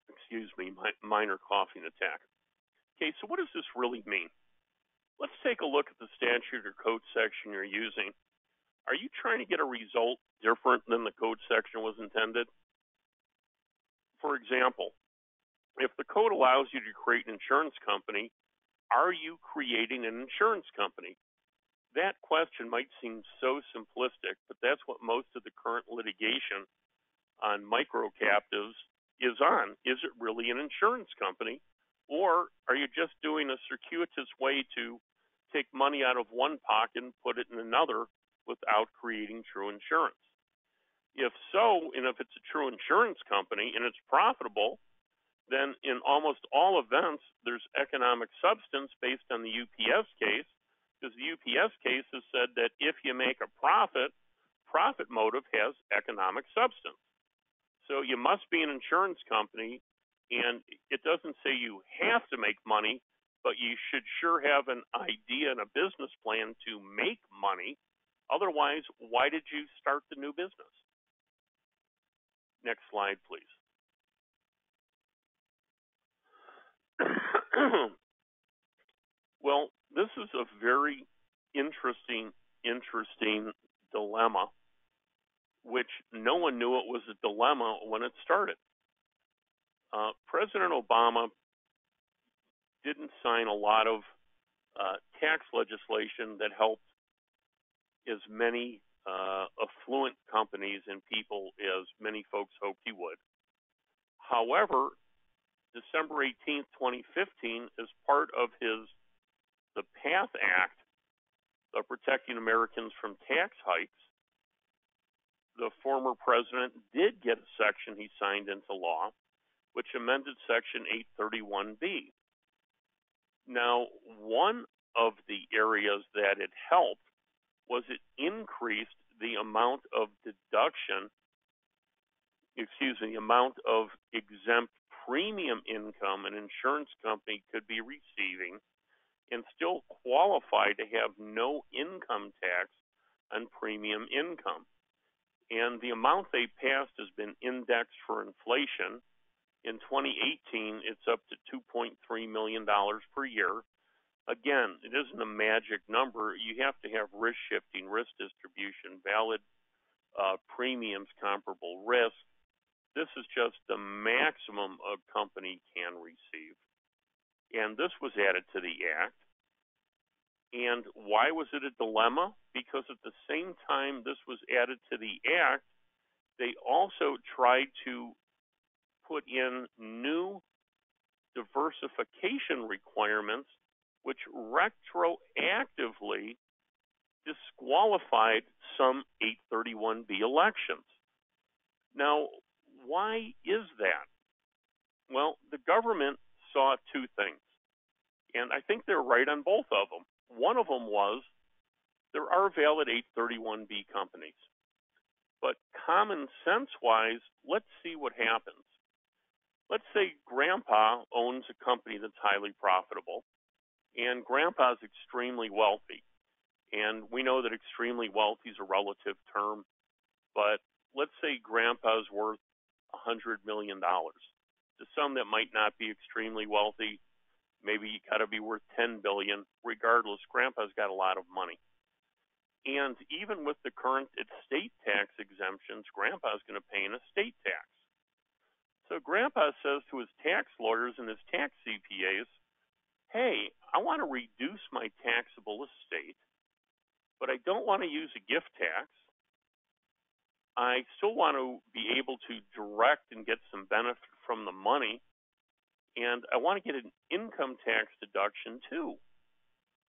excuse me, minor coughing attack. Okay, so what does this really mean? Let's take a look at the statute or code section you're using. Are you trying to get a result different than the code section was intended? For example, if the code allows you to create an insurance company, are you creating an insurance company? That question might seem so simplistic, but that's what most of the current litigation on micro captives is on. Is it really an insurance company? Or are you just doing a circuitous way to take money out of one pocket and put it in another without creating true insurance? If so, and if it's a true insurance company and it's profitable, then in almost all events, there's economic substance based on the UPS case, because the UPS case has said that if you make a profit, profit motive has economic substance. So you must be an insurance company, and it doesn't say you have to make money, but you should sure have an idea and a business plan to make money. Otherwise, why did you start the new business? Next slide, please. Well, this is a very interesting dilemma, which no one knew it was a dilemma when it started. President Obama didn't sign a lot of tax legislation that helped as many affluent companies and people as many folks hoped he would. However, December 18th, 2015, as part of the PATH Act, the Protecting Americans from Tax Hikes, the former president did get a section he signed into law, which amended Section 831B. Now, one of the areas that it helped was it increased the amount of the amount of exempt premium income an insurance company could be receiving and still qualify to have no income tax on premium income. And the amount they passed has been indexed for inflation. In 2018, it's up to $2.3 million per year. Again, it isn't a magic number. You have to have risk shifting, risk distribution, valid premiums, comparable risk. This is just the maximum a company can receive. And this was added to the Act. And why was it a dilemma? Because at the same time this was added to the Act, they also tried to put in new diversification requirements, which retroactively disqualified some 831B elections. Now, why is that? Well, the government saw two things, and I think they're right on both of them. One of them was there are valid 831B companies, but common sense-wise, let's see what happens. Let's say Grandpa owns a company that's highly profitable, and Grandpa's extremely wealthy. And we know that extremely wealthy is a relative term, but let's say Grandpa's worth $100 million. To some that might not be extremely wealthy, maybe you got to be worth $10 billion. Regardless, Grandpa's got a lot of money. And even with the current estate tax exemptions, Grandpa's going to pay an estate tax. So Grandpa says to his tax lawyers and his tax CPAs, hey, I want to reduce my taxable estate, but I don't want to use a gift tax. I still want to be able to direct and get some benefit from the money, and I want to get an income tax deduction too.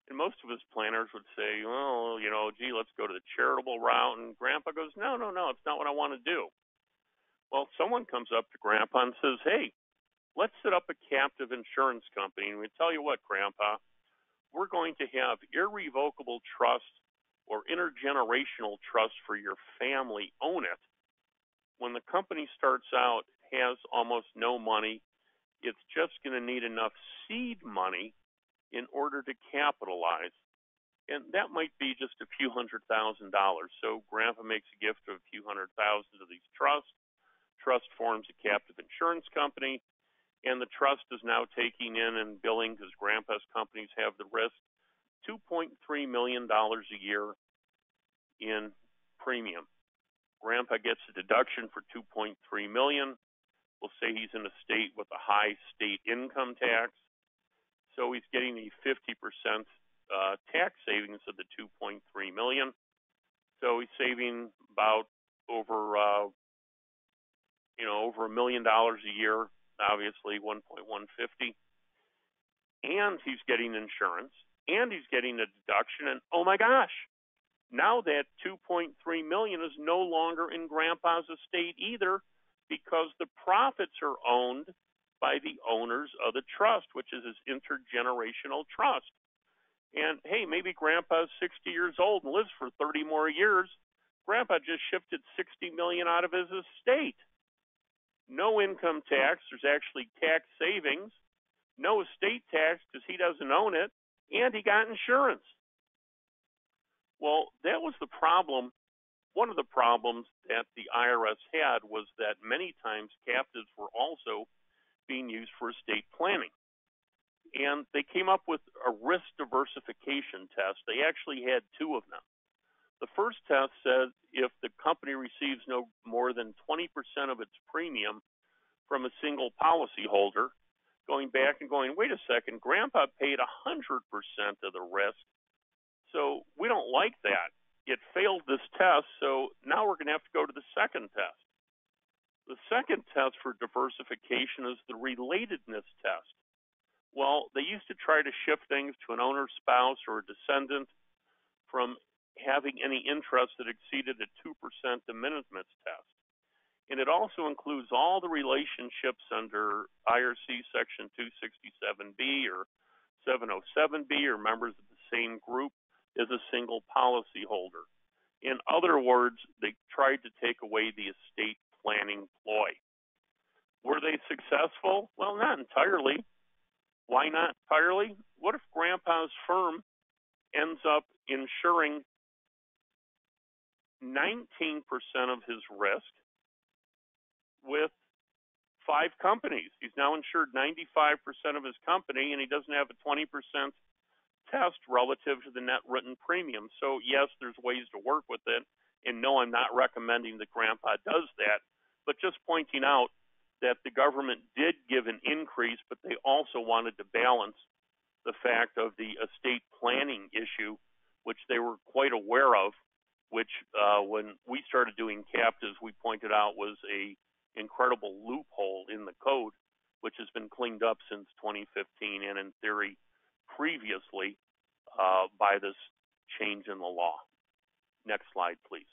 And most of his planners would say, well, gee, let's go to the charitable route. And Grandpa goes, no, it's not what I want to do. Well, someone comes up to Grandpa and says, hey, let's set up a captive insurance company. And we tell you what, Grandpa, we're going to have irrevocable trust or intergenerational trust for your family own it. When the company starts out, it has almost no money. It's just going to need enough seed money in order to capitalize. And that might be just a few $100,000. So Grandpa makes a gift of a few $100,000 to these trusts. Trust forms a captive insurance company, and the trust is now taking in and billing, because Grandpa's companies have the risk, $2.3 million a year in premium. Grandpa gets a deduction for $2.3 million. We'll say he's in a state with a high state income tax, so he's getting a 50% tax savings of the $2.3 million. So he's saving about over $1 million a year, obviously 1.150, and he's getting insurance, and he's getting a deduction, and oh my gosh, now that $2.3 million is no longer in Grandpa's estate either, because the profits are owned by the owners of the trust, which is his intergenerational trust. And hey, maybe Grandpa's 60 years old and lives for 30 more years. Grandpa just shifted $60 million out of his estate. No income tax. There's actually tax savings. No estate tax because he doesn't own it, and he got insurance. Well, that was the problem. One of the problems that the IRS had was that many times captives were also being used for estate planning. And they came up with a risk diversification test. They actually had two of them. The first test said if the company receives no more than 20% of its premium from a single policyholder, going back and going, wait a second, Grandpa paid 100% of the risk, so we don't like that. It failed this test, so now we're going to have to go to the second test. The second test for diversification is the relatedness test. Well, they used to try to shift things to an owner, spouse, or a descendant from having any interest that exceeded a 2% de minimis test. And it also includes all the relationships under IRC Section 267B or 707B or members of the same group as a single policyholder. In other words, they tried to take away the estate planning ploy. Were they successful? Well, not entirely. Why not entirely? What if Grandpa's firm ends up insuring 19% of his risk with 5 companies? He's now insured 95% of his company, and he doesn't have a 20% test relative to the net written premium. So yes, there's ways to work with it, and no, I'm not recommending that Grandpa does that, but just pointing out that the government did give an increase, but they also wanted to balance the fact of the estate planning issue, which they were quite aware of, which when we started doing captives, we pointed out was a incredible loophole in the code, which has been cleaned up since 2015 and in theory previously by this change in the law. Next slide, please.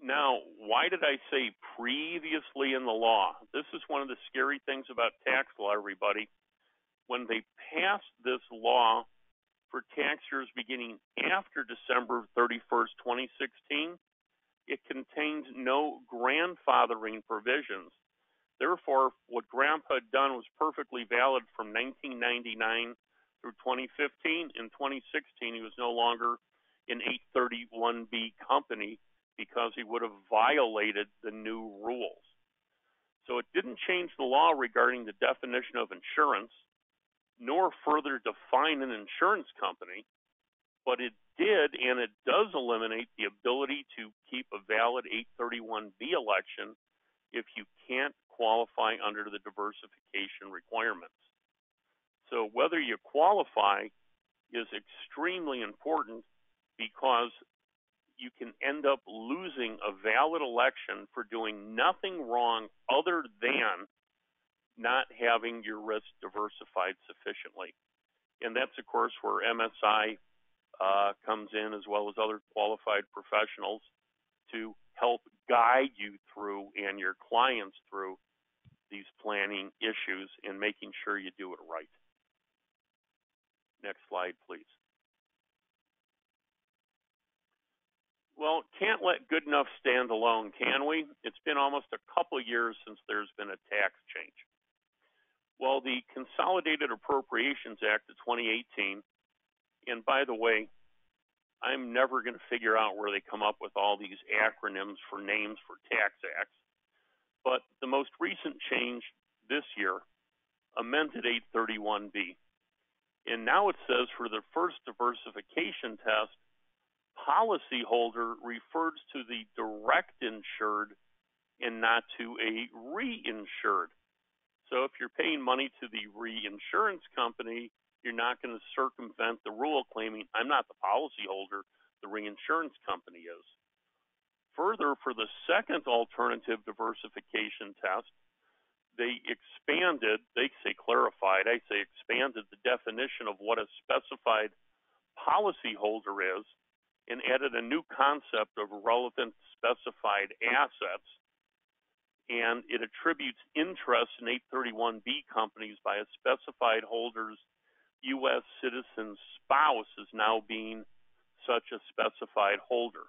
Now, why did I say previously in the law? This is one of the scary things about tax law, everybody. When they passed this law for tax years beginning after December 31st, 2016, it contained no grandfathering provisions. Therefore, what Grandpa had done was perfectly valid from 1999 through 2015. In 2016, he was no longer an 831B company because he would have violated the new rules. So it didn't change the law regarding the definition of insurance, nor further define an insurance company, but it did, and it does eliminate the ability to keep a valid 831B election if you can't qualify under the diversification requirements. So whether you qualify is extremely important because you can end up losing a valid election for doing nothing wrong other than not having your risk diversified sufficiently. And that's, of course, where MSI comes in, as well as other qualified professionals, to help guide you through and your clients through these planning issues and making sure you do it right. Next slide, please. Well, can't let good enough stand alone, can we? It's been almost a couple of years since there's been a tax change. Well, the Consolidated Appropriations Act of 2018, and by the way, I'm never going to figure out where they come up with all these acronyms for names for tax acts, but the most recent change this year amended 831B. And now it says for the first diversification test, policyholder refers to the direct insured and not to a reinsured. So if you're paying money to the reinsurance company, you're not going to circumvent the rule claiming I'm not the policyholder, the reinsurance company is. Further, for the second alternative diversification test, they expanded, they say clarified, I say expanded the definition of what a specified policyholder is and added a new concept of relevant specified assets. and it attributes interest in 831B companies by a specified holder's U.S. citizen spouse as now being such a specified holder.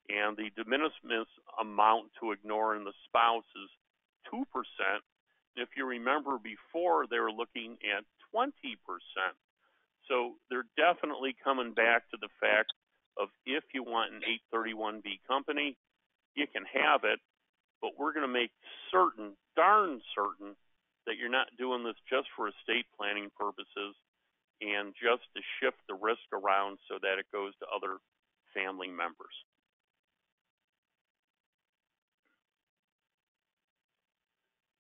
And the de minimis amount to ignore in the spouse is 2%. If you remember before, they were looking at 20%. So they're definitely coming back to the fact of if you want an 831B company, you can have it, but we're going to make certain, darn certain, that you're not doing this just for estate planning purposes and just to shift the risk around so that it goes to other family members.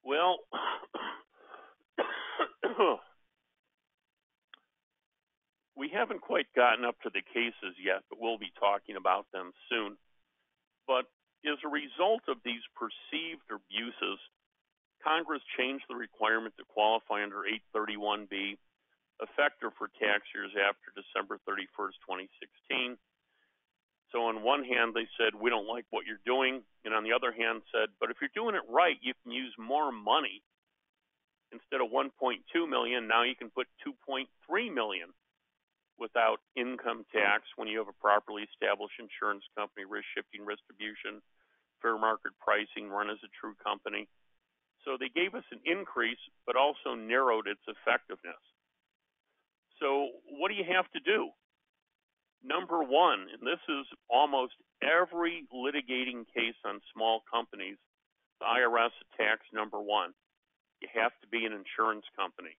Well, we haven't quite gotten up to the cases yet, but we'll be talking about them soon. But as a result of these perceived abuses, Congress changed the requirement to qualify under 831B, effective for tax years after December 31st, 2016. So on one hand, they said, we don't like what you're doing. And on the other hand said, but if you're doing it right, you can use more money. Instead of $1.2 million, now you can put $2.3 million without income tax when you have a properly established insurance company, risk shifting, distribution, fair market pricing, run as a true company. So they gave us an increase, but also narrowed its effectiveness. So what do you have to do? Number one, and this is almost every litigating case on small companies, the IRS attacks number one. You have to be an insurance company.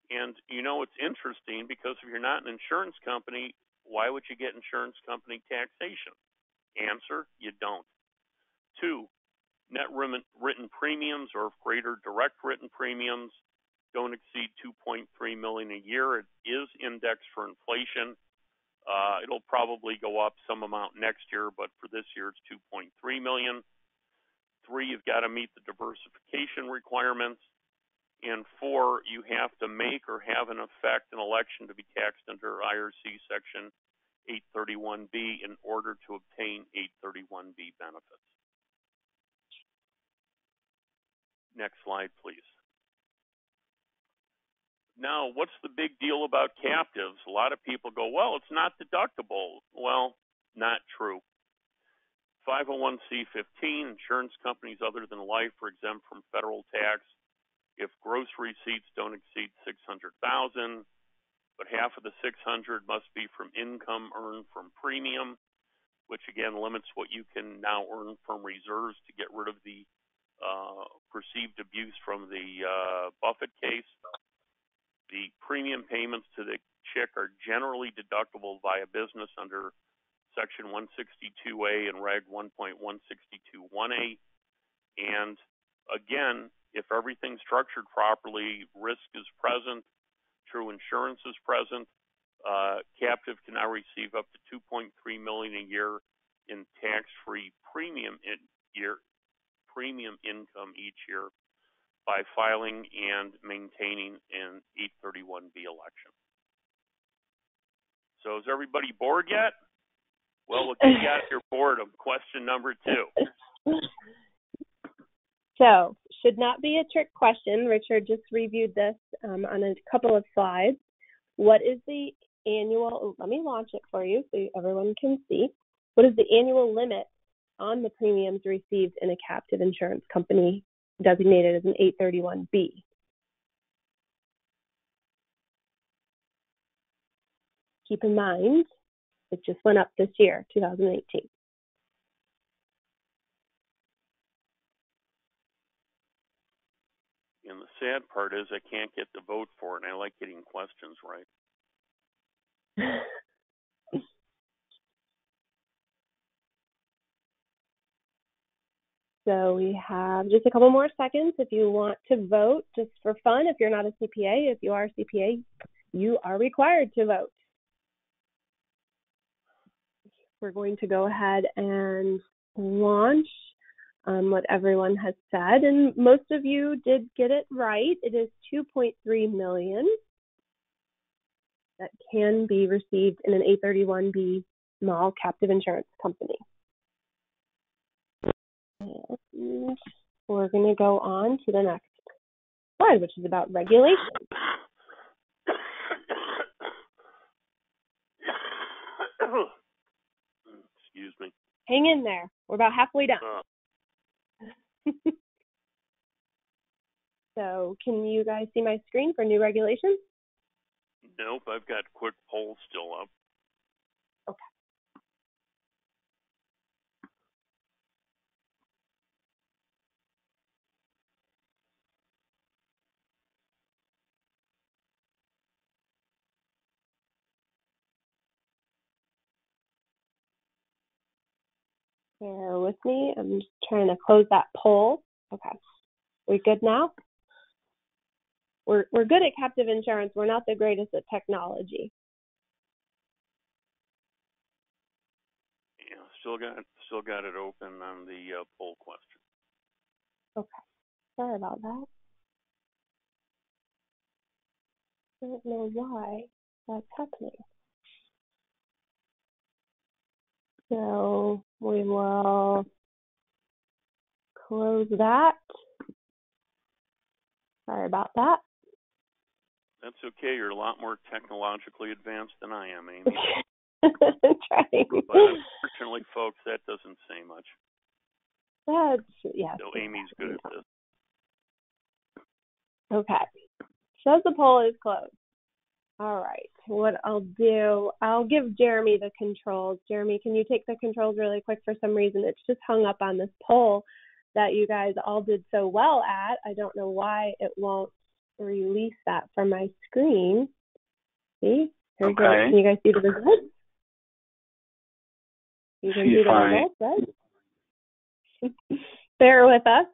And you know, it's interesting because if you're not an insurance company, why would you get insurance company taxation? Answer, you don't. 2, net written premiums or greater direct written premiums don't exceed $2.3 million a year. It is indexed for inflation. It'll probably go up some amount next year, but for this year it's $2.3 million. 3, you've got to meet the diversification requirements. And 4, you have to make or have in effect an election to be taxed under IRC Section 831B in order to obtain 831B benefits. Next slide, please. Now, what's the big deal about captives? A lot of people go, well, it's not deductible. Well, not true. 501c15, insurance companies other than life are exempt from federal tax if gross receipts don't exceed $600,000, but half of the $600,000 must be from income earned from premium, which again limits what you can now earn from reserves to get rid of the perceived abuse from the Buffett case. The premium payments to the chick are generally deductible via business under Section 162A and Reg 1.162(1A). And again, if everything's structured properly, risk is present, true insurance is present, captive can now receive up to $2.3 million a year in tax-free premium income each year by filing and maintaining an 831B election. So is everybody bored yet? Well, we'll get you out your boredom. Question number 2. So, should not be a trick question. Richard just reviewed this on a couple of slides. What is the annual, let me launch it for you so everyone can see. What is the annual limit on the premiums received in a captive insurance company designated as an 831B? Keep in mind, it just went up this year, 2018. And the sad part is I can't get the vote for it, and I like getting questions right. So we have just a couple more seconds if you want to vote, just for fun. If you're not a CPA, if you are a CPA, you are required to vote. We're going to go ahead and launch what everyone has said, and most of you did get it right. It is $2.3 million that can be received in an 831B small captive insurance company. And we're going to go on to the next slide, which is about regulation. Excuse me. Hang in there. We're about halfway done. So can you guys see my screen for new regulations? Nope, I've got quick polls still up. Okay. Bear with me. I'm just trying to close that poll. Okay. We good now? We're good at captive insurance. We're not the greatest at technology. Yeah, still got it open on the poll question. Okay. Sorry about that. I don't know why that's happening. So we will close that. Sorry about that. That's okay. You're a lot more technologically advanced than I am, Amy. Trying. But unfortunately, folks, that doesn't say much. Yeah. So Amy's good at this. Okay. Says the poll is closed. All right. What I'll do, I'll give Jeremy the controls. Jeremy, can you take the controls really quick? For some reason, it's just hung up on this poll that you guys all did so well at. I don't know why it won't release that from my screen. See? Here we go. Can you guys see the results? You can see the results, right? Bear with us.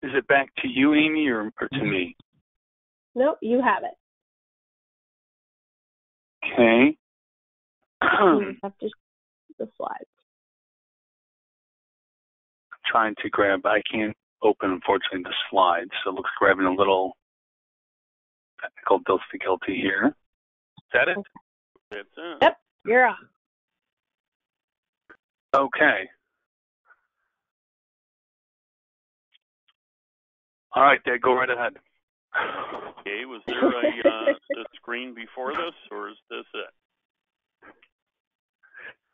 Is it back to you, Amy, or to me? Nope, you have it. Okay. You just have to show the slides. I'm trying to grab, I can't open, unfortunately, the slides, so it looks like we're having a little technical difficulty here. Is that it? That's it. Yep, you're on. Okay. All right, Dad, go right ahead. Okay, was there a screen before this, or is this it?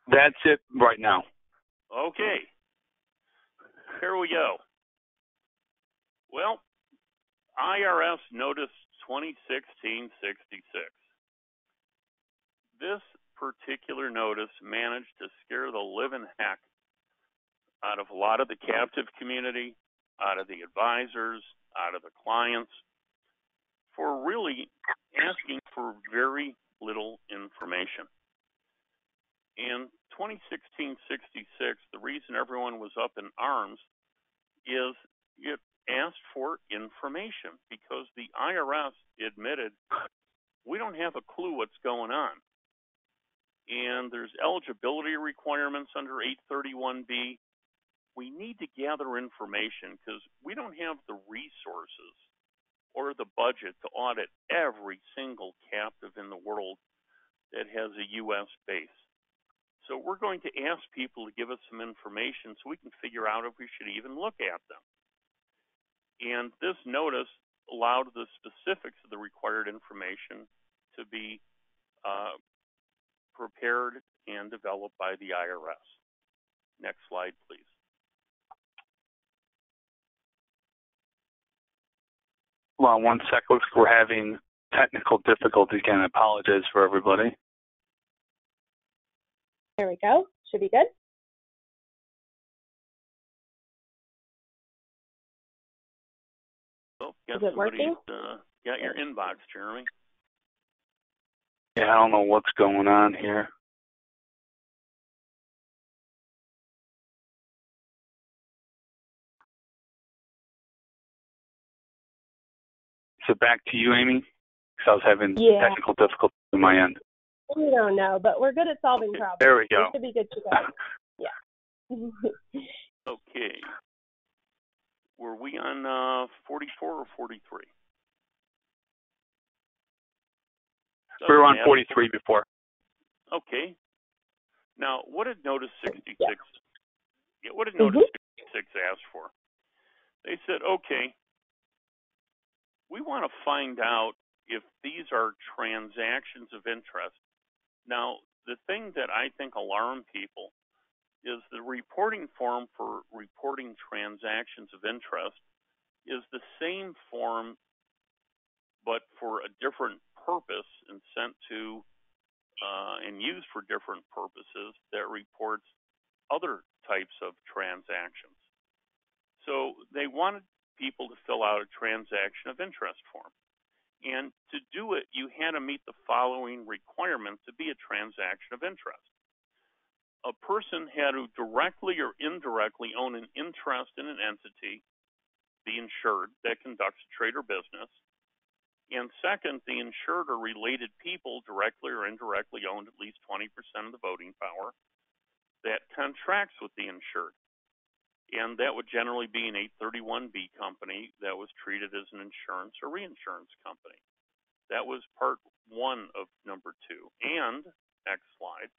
That's it right now. Okay. Here we go. Well, IRS Notice 2016-66. This particular notice managed to scare the living heck out of a lot of the captive community, out of the advisors, out of the clients, for really asking for very little information. In 2016-66, the reason everyone was up in arms is it asked for information because the IRS admitted we don't have a clue what's going on. And there's eligibility requirements under 831B. We need to gather information because we don't have the resources or the budget to audit every single captive in the world that has a U.S. base. So we're going to ask people to give us some information so we can figure out if we should even look at them. And this notice allowed the specifics of the required information to be prepared and developed by the IRS. Next slide, please. Well, one sec. Looks like we're having technical difficulty again. I apologize for everybody. There we go. Should be good. Oh, Is it working? Got your inbox, Jeremy. Yeah, I don't know what's going on here. Is it back to you, Amy? Because I was having technical difficulty on my end. We don't know, but we're good at solving problems. There we go. We should be good to go. Yeah. Okay. Were we on 44 or 43? We were on 43 before. Okay. Now, what did Notice 66? Yeah. What did Notice 66 ask for? They said, okay, we want to find out if these are transactions of interest. Now, the thing that I think alarmed people is the reporting form for reporting transactions of interest is the same form, but for a different purpose and sent to and used for different purposes that reports other types of transactions. So they wanted people to fill out a transaction of interest form. And to do it, you had to meet the following requirements to be a transaction of interest. A person had to directly or indirectly own an interest in an entity, the insured, that conducts a trade or business. And second, the insured or related people directly or indirectly owned at least 20% of the voting power that contracts with the insured. And that would generally be an 831B company that was treated as an insurance or reinsurance company. That was part one of number two. And, next slide,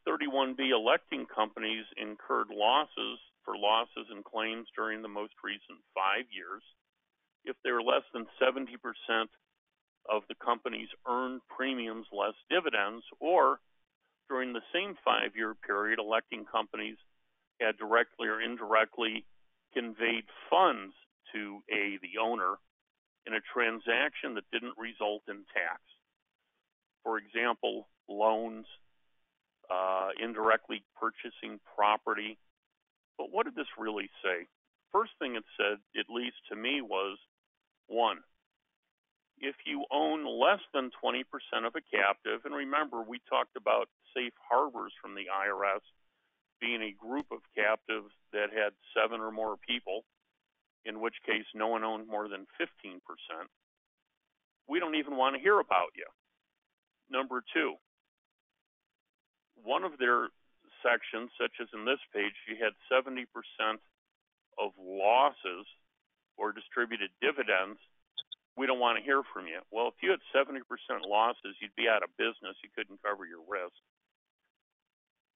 831B electing companies incurred losses and claims during the most recent 5 years if they were less than 70% of the company's earned premiums less dividends, or during the same 5-year period, electing companies had directly or indirectly conveyed funds to the owner in a transaction that didn't result in tax. For example, loans, indirectly purchasing property. But what did this really say? First thing it said, at least to me, was, one, if you own less than 20% of a captive, and remember we talked about safe harbors from the IRS being a group of captives that had 7 or more people, in which case no one owned more than 15%, we don't even want to hear about you. Number two, one of their sections, such as in this page, you had 70% of losses or distributed dividends, we don't want to hear from you. Well, if you had 70% losses, you'd be out of business. You couldn't cover your risk.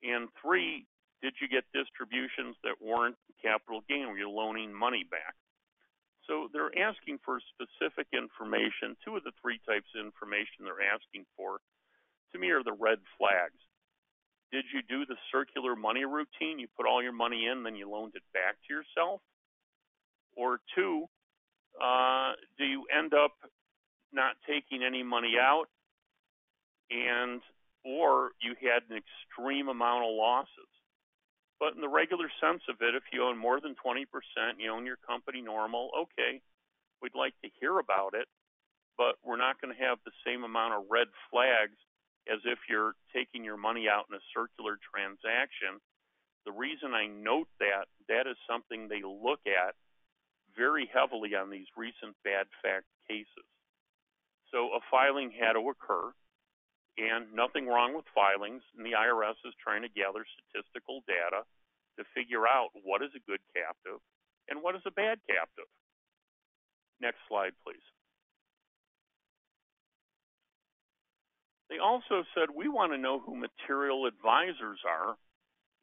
And three, did you get distributions that weren't capital gain, where you're loaning money back? So they're asking for specific information. Two of the three types of information they're asking for, to me, are the red flags. Did you do the circular money routine? You put all your money in, then you loaned it back to yourself? Or two, do you end up not taking any money out, or you had an extreme amount of losses? But in the regular sense of it, if you own more than 20%, you own your company normal, okay, we'd like to hear about it, but we're not going to have the same amount of red flags as if you're taking your money out in a circular transaction. The reason I note that is something they look at very heavily on these recent bad fact cases. So a filing had to occur, and nothing wrong with filings, and the IRS is trying to gather statistical data to figure out what is a good captive and what is a bad captive. Next slide, please. They also said, we want to know who material advisors are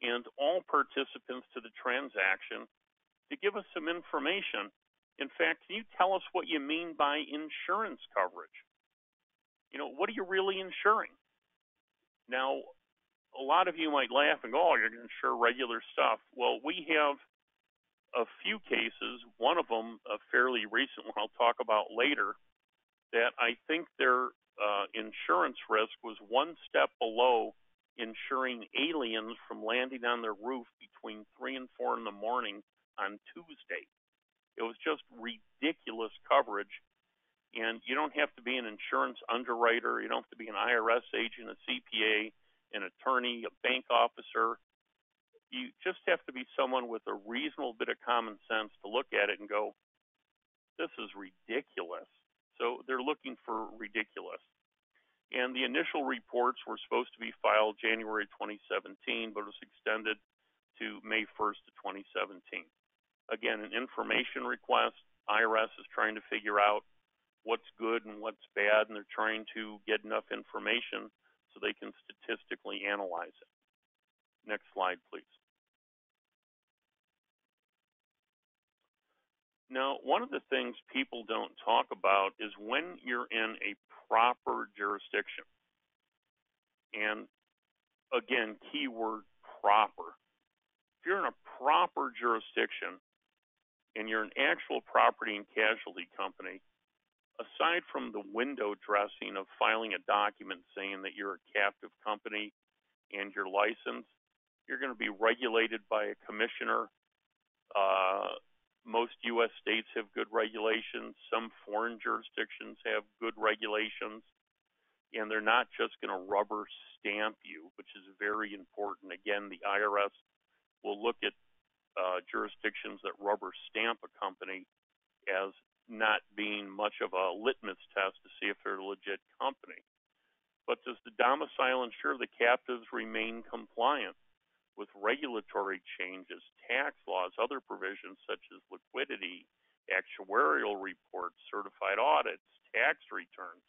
and all participants to the transaction to give us some information. In fact, can you tell us what you mean by insurance coverage? What are you really insuring? Now, a lot of you might laugh and go, oh, you're going to insure regular stuff. Well, we have a few cases, one of them a fairly recent one I'll talk about later, that I think their insurance risk was one step below insuring aliens from landing on their roof between 3 and 4 in the morning on Tuesday. It was just ridiculous coverage, and you don't have to be an insurance underwriter, you don't have to be an IRS agent, a CPA, an attorney, a bank officer. You just have to be someone with a reasonable bit of common sense to look at it and go, this is ridiculous. So they're looking for ridiculous. And the initial reports were supposed to be filed January 2017, but it was extended to May 1st of 2017. Again, an information request. IRS is trying to figure out what's good and what's bad, and they're trying to get enough information so they can statistically analyze it. Next slide, please. Now, one of the things people don't talk about is when you're in a proper jurisdiction. And again, keyword proper. If you're in a proper jurisdiction and you're an actual property and casualty company, aside from the window dressing of filing a document saying that you're a captive company and you're licensed, you're going to be regulated by a commissioner. Most U.S. states have good regulations. Some foreign jurisdictions have good regulations. And they're not just going to rubber stamp you, which is very important. Again, the IRS will look at jurisdictions that rubber stamp a company as not being much of a litmus test to see if they're a legit company. But does the domicile ensure the captives remain compliant with regulatory changes, tax laws, other provisions such as liquidity, actuarial reports, certified audits, tax returns?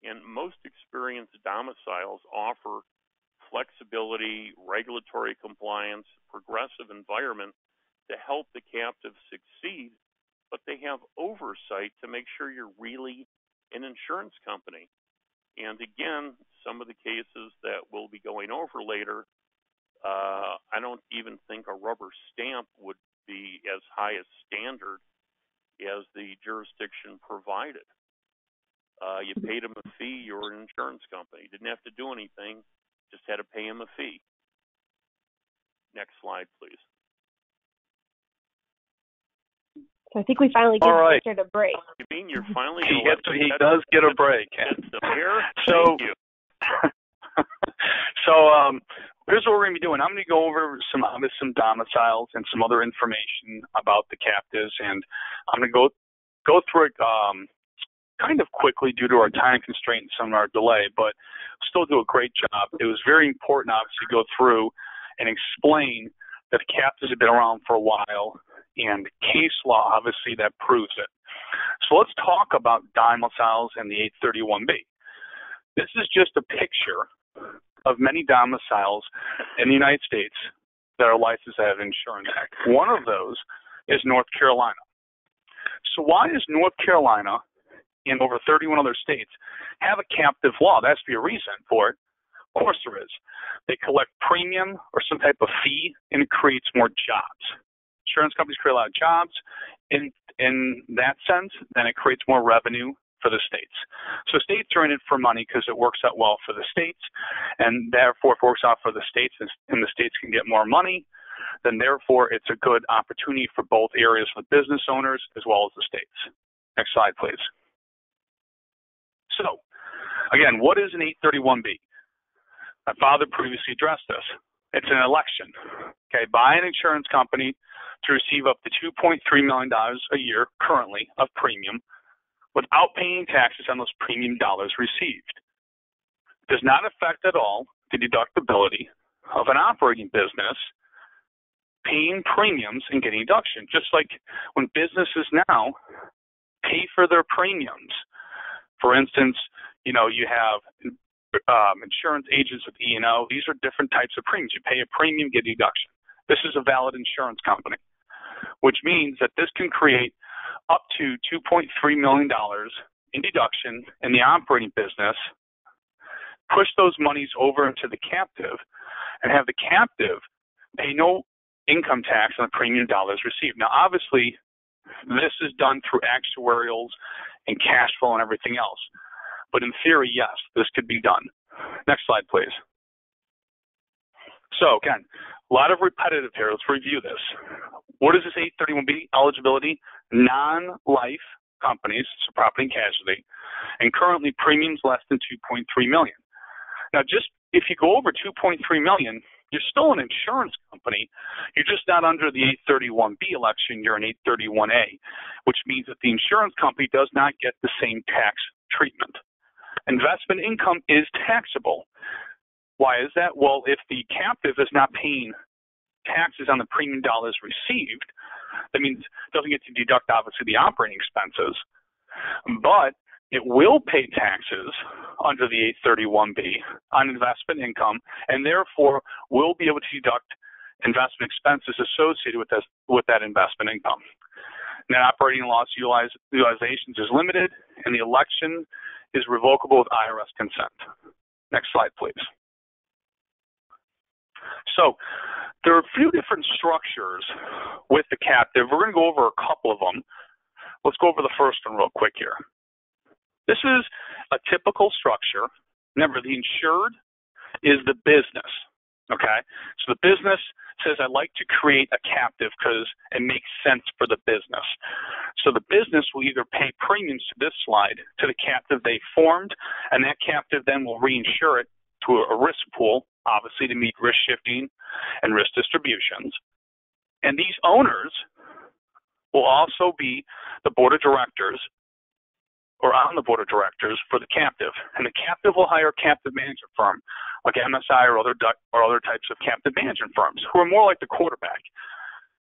And most experienced domiciles offer flexibility, regulatory compliance, progressive environment to help the captive succeed, but they have oversight to make sure you're really an insurance company. And again, some of the cases that we'll be going over later, I don't even think a rubber stamp would be as high a standard as the jurisdiction provided. You paid them a fee, you were an insurance company. Didn't have to do anything, just had to pay them a fee. Next slide, please. So I think we finally get Richard a break. You mean you're finally he does get a break. Thank you. So here's what we're going to be doing. I'm going to go over some domiciles and some other information about the captives, and I'm going to go through it kind of quickly due to our time constraint and some of our delay, but still do a great job. It was very important, obviously, to go through and explain that the captives have been around for a while, and case law, obviously, that proves it. So let's talk about domiciles and the 831B. This is just a picture of many domiciles in the United States that are licensed to have Insurance Act. One of those is North Carolina. So why does North Carolina and over 31 other states have a captive law? There has to be a reason for it. Of course there is. They collect premium or some type of fee, and it creates more jobs. Insurance companies create a lot of jobs. In that sense, then it creates more revenue for the states. So states are in it for money because it works out well for the states, and therefore if it works out for the states and the states can get more money, then therefore it's a good opportunity for both areas, for business owners as well as the states. Next slide, please. So, again, what is an 831B? My father previously addressed this. It's an election, okay, by an insurance company to receive up to $2.3 million a year currently of premium without paying taxes on those premium dollars received. It does not affect at all the deductibility of an operating business paying premiums and getting deduction, just like when businesses now pay for their premiums. For instance, you have insurance agents with E&O. These are different types of premiums. You pay a premium, get a deduction. This is a valid insurance company, which means that this can create up to $2.3 million in deduction in the operating business, push those monies over into the captive, and have the captive pay no income tax on the premium dollars received. Now, obviously, this is done through actuarials and cash flow and everything else. But in theory, yes, this could be done. Next slide, please. So, again, a lot of repetitive here. Let's review this. What is this 831B eligibility? Non-life companies, so property and casualty, and currently premiums less than $2.3 million. Now, just if you go over $2.3 million, you're still an insurance company. You're just not under the 831B election. You're an 831A, which means that the insurance company does not get the same tax treatment. Investment income is taxable. Why is that? Well, if the captive is not paying taxes on the premium dollars received, That means it doesn't get to deduct, obviously, the operating expenses, but it will pay taxes under the 831B on investment income, and therefore will be able to deduct investment expenses associated with that investment income. Net operating loss utilizations is limited, and the election is revocable with IRS consent. Next slide, please. So there are a few different structures with the captive. We're going to go over a couple of them. Let's go over the first one real quick here. This is a typical structure. Remember, the insured is the business, okay? So the business says, I'd like to create a captive because it makes sense for the business. So the business will either pay premiums to this slide to the captive they formed, and that captive then will reinsure it to a risk pool, obviously to meet risk shifting and risk distributions. And these owners will also be the board of directors or on the board of directors for the captive. And the captive will hire a captive management firm like MSI or other types of captive management firms who are more like the quarterback.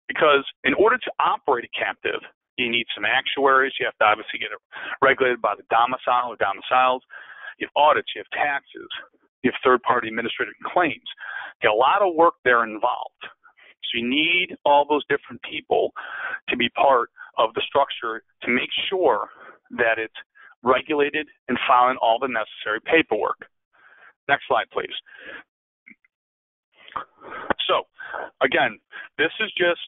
Because in order to operate a captive, you need some actuaries. You have to obviously get it regulated by the domicile or domiciles. You have audits. You have taxes. You have third-party administrative claims. You have a lot of work there involved. So you need all those different people to be part of the structure to make sure that it's regulated and filing all the necessary paperwork. Next slide, please. So, again, this is just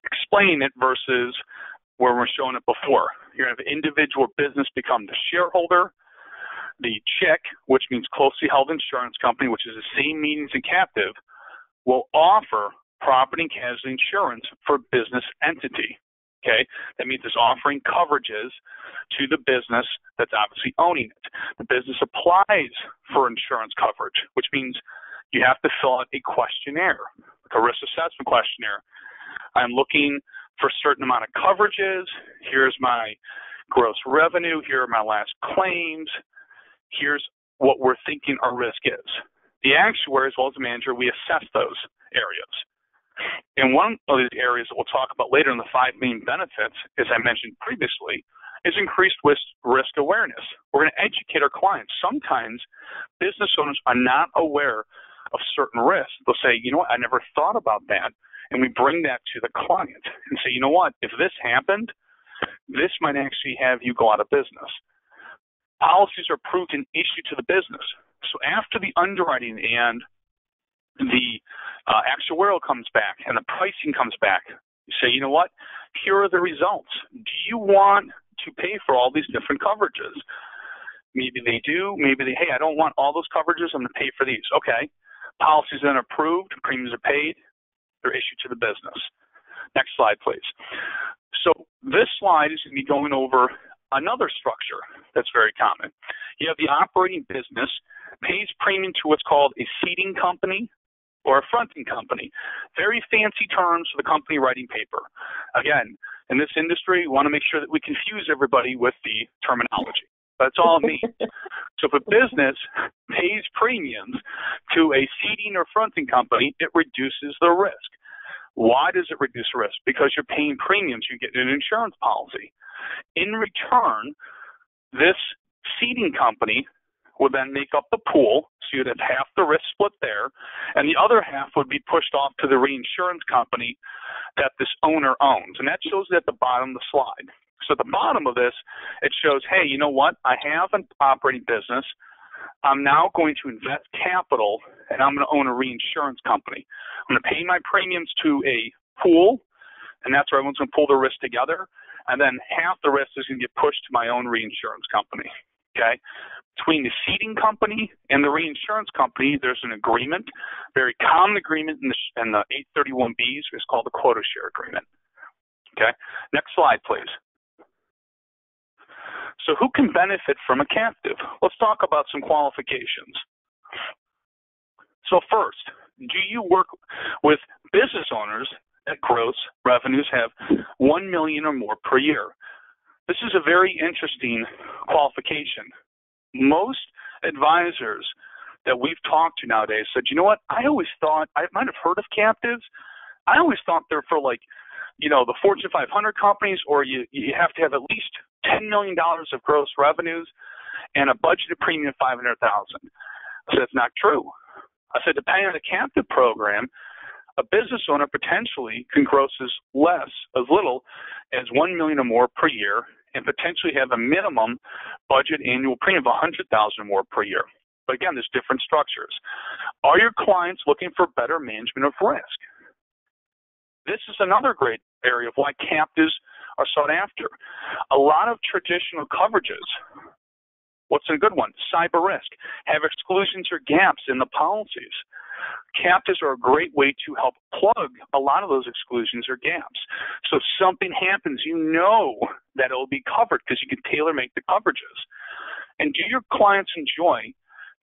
explaining it versus where we're showing it before. You're going to have individual business become the shareholder. The CHIC, which means closely held insurance company, which is the same meaning as a captive, will offer property and casualty insurance for business entity. Okay, that means it's offering coverages to the business that's obviously owning it. The business applies for insurance coverage, which means you have to fill out a questionnaire, like a risk assessment questionnaire. I'm looking for a certain amount of coverages. Here's my gross revenue. Here are my last claims. Here's what we're thinking our risk is. The actuary, as well as the manager, we assess those areas. And one of these areas that we'll talk about later in the 5 main benefits, as I mentioned previously, is increased risk awareness. We're going to educate our clients. Sometimes business owners are not aware of certain risks. They'll say, you know what, I never thought about that. And we bring that to the client and say, you know what, if this happened, this might actually have you go out of business. Policies are approved and issued to the business. So after the underwriting and the actuarial comes back and the pricing comes back, you say, you know what, here are the results. Do you want to pay for all these different coverages? Maybe they do. Maybe they, hey, I don't want all those coverages. I'm going to pay for these. Okay. Policies then approved. Premiums are paid. They're issued to the business. Next slide, please. So this slide is going to be going over another structure that's very common. You have the operating business pays premium to what's called a seeding company or a fronting company. Very fancy terms for the company writing paper. Again, in this industry, we want to make sure that we confuse everybody with the terminology. That's all it means. So if a business pays premiums to a seeding or fronting company, it reduces the risk. Why does it reduce risk? Because you're paying premiums. You get an insurance policy. In return, this seeding company would then make up the pool, so you'd have half the risk split there, and the other half would be pushed off to the reinsurance company that this owner owns. And that shows it at the bottom of the slide. So at the bottom of this, it shows, hey, you know what? I have an operating business. I'm now going to invest capital, and I'm going to own a reinsurance company. I'm going to pay my premiums to a pool, and that's where everyone's going to pull their risk together, and then half the risk is going to get pushed to my own reinsurance company. Okay? Between the seeding company and the reinsurance company, there's an agreement, very common agreement in the 831Bs. It's called the quota share agreement. Okay? Next slide, please. So who can benefit from a captive? Let's talk about some qualifications. So first, do you work with business owners that gross revenues have $1 million or more per year? This is a very interesting qualification. Most advisors that we've talked to nowadays said, you know what, I always thought, I might have heard of captives. I always thought they're for like the Fortune 500 companies, or you have to have at least $10 million of gross revenues and a budgeted premium of $500,000. I said, that's not true. I said, depending on the captive program, a business owner potentially can gross as little as $1 million or more per year, and potentially have a minimum budget annual premium of $100,000 or more per year. But again, there's different structures. Are your clients looking for better management of risk? This is another great area of why captives are sought after. A lot of traditional coverages, what's a good one? Cyber risk, have exclusions or gaps in the policies. Captives are a great way to help plug a lot of those exclusions or gaps. So if something happens, you know that it will be covered because you can tailor make the coverages. And do your clients enjoy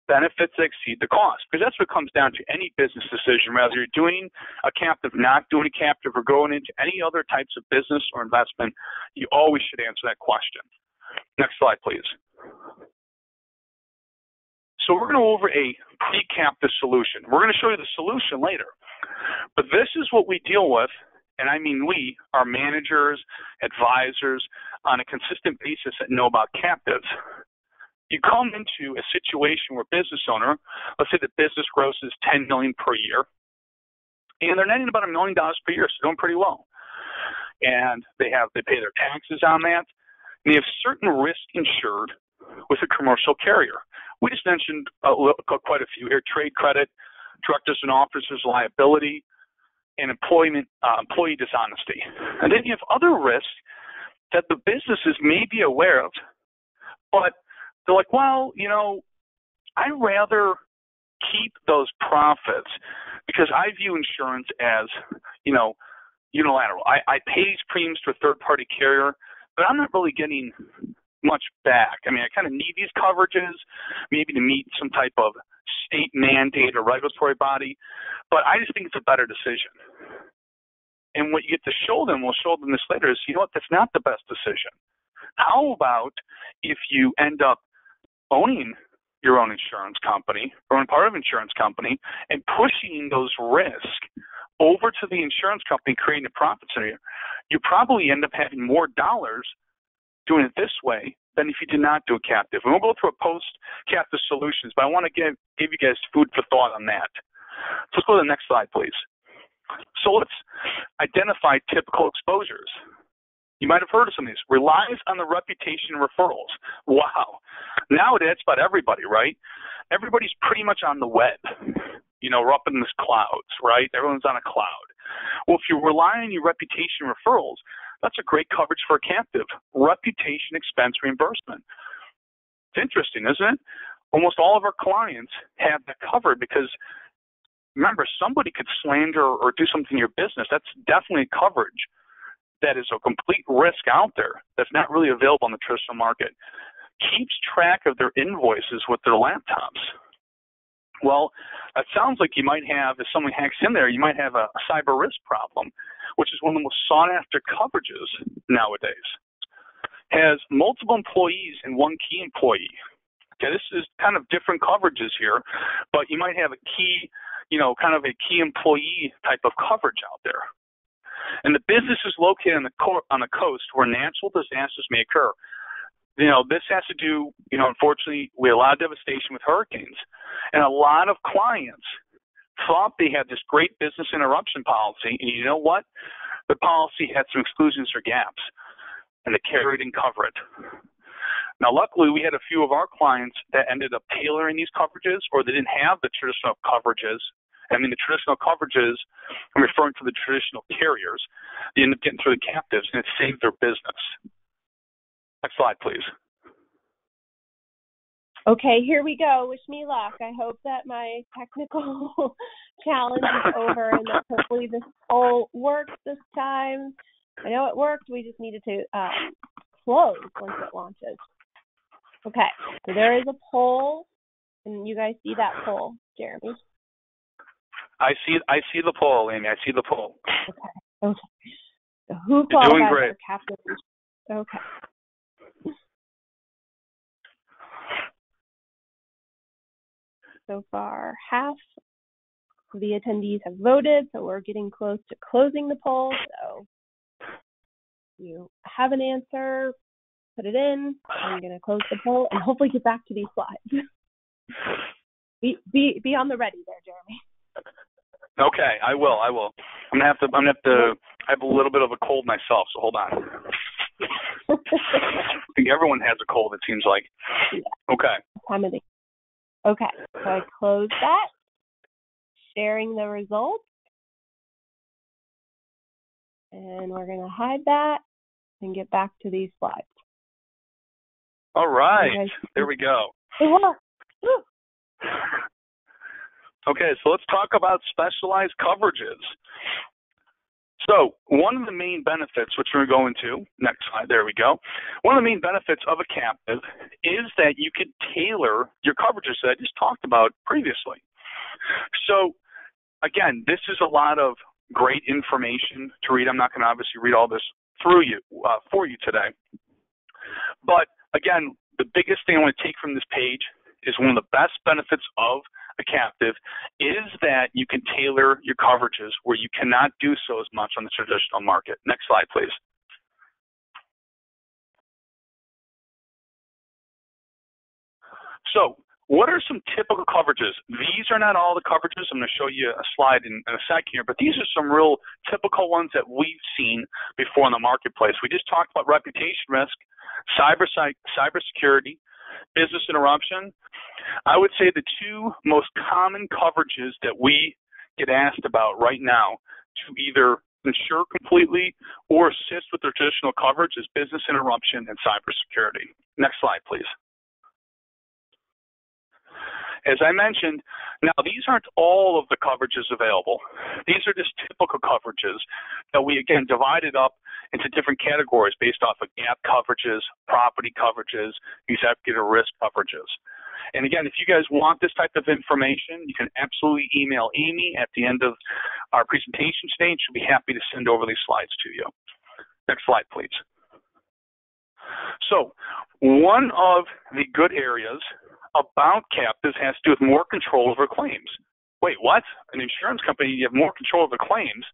benefits that exceed the cost? Because that's what it comes down to any business decision, whether you're doing a captive, not doing a captive, or going into any other types of business or investment, you always should answer that question. Next slide, please. So we're going to go over a pre-captive solution. We're going to show you the solution later. But this is what we deal with, and I mean we, our managers, advisors, on a consistent basis that know about captives. You come into a situation where business owner, let's say the business grosses $10 million per year, and they're netting about $1 million per year, so doing pretty well. And they pay their taxes on that, and they have certain risk insured with a commercial carrier. We just mentioned quite a few here: trade credit, directors and officers liability, and employee dishonesty. And then you have other risks that the businesses may be aware of, but they're like, well, I'd rather keep those profits because I view insurance as, unilateral. I pay these premiums to a third-party carrier, but I'm not really getting much back. I mean, I kind of need these coverages, maybe to meet some type of state mandate or regulatory body, but I just think it's a better decision. And what you get to show them, we'll show them this later, is, that's not the best decision. How about if you end up owning your own insurance company, or owning part of an insurance company, and pushing those risks over to the insurance company, creating a profit center? You probably end up having more dollars doing it this way than if you did not do a captive. And we'll go through a post-captive solutions, but I want to give you guys food for thought on that. So let's go to the next slide, please. So let's identify typical exposures. You might have heard of some of these. Relies on the reputation and referrals. Wow. Nowadays, it's about everybody, right? Everybody's pretty much on the web. We're up in the clouds, right? Everyone's on a cloud. Well, if you rely on your reputation and referrals, that's a great coverage for a captive. Reputation expense reimbursement. It's interesting, isn't it? Almost all of our clients have that covered because, remember, somebody could slander or do something in your business. That's definitely a coverage that is a complete risk out there that's not really available in the traditional market. Keeps track of their invoices with their laptops. Well, it sounds like you might have, if someone hacks in there, you might have a cyber risk problem, which is one of the most sought-after coverages nowadays. Has multiple employees and one key employee. Okay, this is kind of different coverages here, but you might have a key, kind of a key employee type of coverage out there. And the business is located on the coast where natural disasters may occur. This has to do, unfortunately, we had a lot of devastation with hurricanes. And a lot of clients thought they had this great business interruption policy, and you know what? The policy had some exclusions or gaps, and the carrier didn't cover it. Now, luckily, we had a few of our clients that ended up tailoring these coverages, or they didn't have the traditional coverages. I mean, the traditional coverages, I'm referring to the traditional carriers, they ended up getting through the captives, and it saved their business. Next slide, please. Okay, here we go. Wish me luck. I hope that my technical challenge is over and that hopefully this poll works this time. I know it worked. We just needed to close once it launches. Okay, so there is a poll, and you guys see that poll, Jeremy? I see the poll, Amy. I see the poll. Okay. So who qualifies doing great. for captive? Okay. So far, half of the attendees have voted, so we're getting close to closing the poll. So you have an answer, put it in. I'm going to close the poll and hopefully get back to these slides. Be on the ready there, Jeremy. Okay, I will. I'm gonna have to. I have a little bit of a cold myself, so hold on. I think everyone has a cold, it seems like. Yeah. Okay. Time of day. Okay, so I close that. Sharing the results. And we're going to hide that and get back to these slides. All right. There we go. Okay, so let's talk about specialized coverages. So one of the main benefits, which we're going to, next slide, there we go. One of the main benefits of a captive is that you can tailor your coverages that I just talked about previously. So again, this is a lot of great information to read. I'm not going to obviously read all this for you today. But again, the biggest thing I want to take from this page is one of the best benefits of a captive is that you can tailor your coverages where you cannot do so as much on the traditional market. Next slide, please. So what are some typical coverages? These are not all the coverages. I'm going to show you a slide in a second here, but these are some real typical ones that we've seen before in the marketplace. We just talked about reputation risk, cybersecurity, business interruption. I would say the two most common coverages that we get asked about right now to either insure completely or assist with the traditional coverage is business interruption and cybersecurity. Next slide, please. As I mentioned, now these aren't all of the coverages available. These are just typical coverages that we, again, divided up into different categories based off of gap coverages, property coverages, executive risk coverages. And again, if you guys want this type of information, you can absolutely email Amy at the end of our presentation today, and she'll be happy to send over these slides to you. Next slide, please. So one of the good areas about captives has to do with more control over claims. Wait, what? An insurance company, you have more control over claims?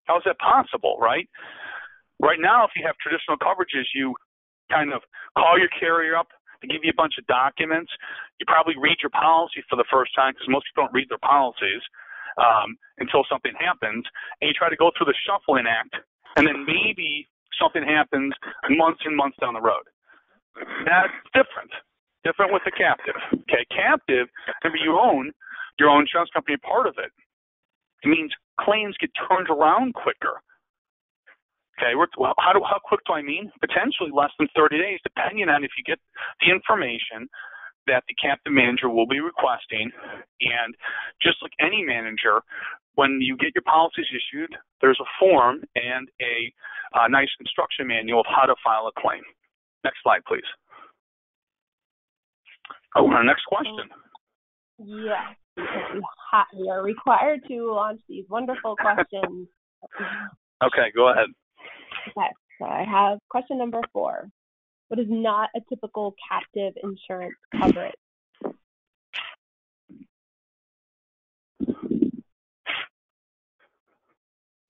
How is that possible, right? Right now, if you have traditional coverages, you kind of call your carrier up to give you a bunch of documents. You probably read your policy for the first time because most people don't read their policies until something happens, and you try to go through the shuffling act, and then maybe something happens months and months down the road. That's different with the captive. Okay, captive, remember you own your own insurance company, part of it. It means claims get turned around quicker. Okay, well, how quick do I mean? Potentially less than 30 days, depending on if you get the information that the captive manager will be requesting. And just like any manager, when you get your policies issued, there's a form and a nice instruction manual of how to file a claim. Next slide, please. Oh, our next question. Yes, because we are required to launch these wonderful questions. Okay, go ahead. Okay, so I have question number 4. What is not a typical captive insurance coverage?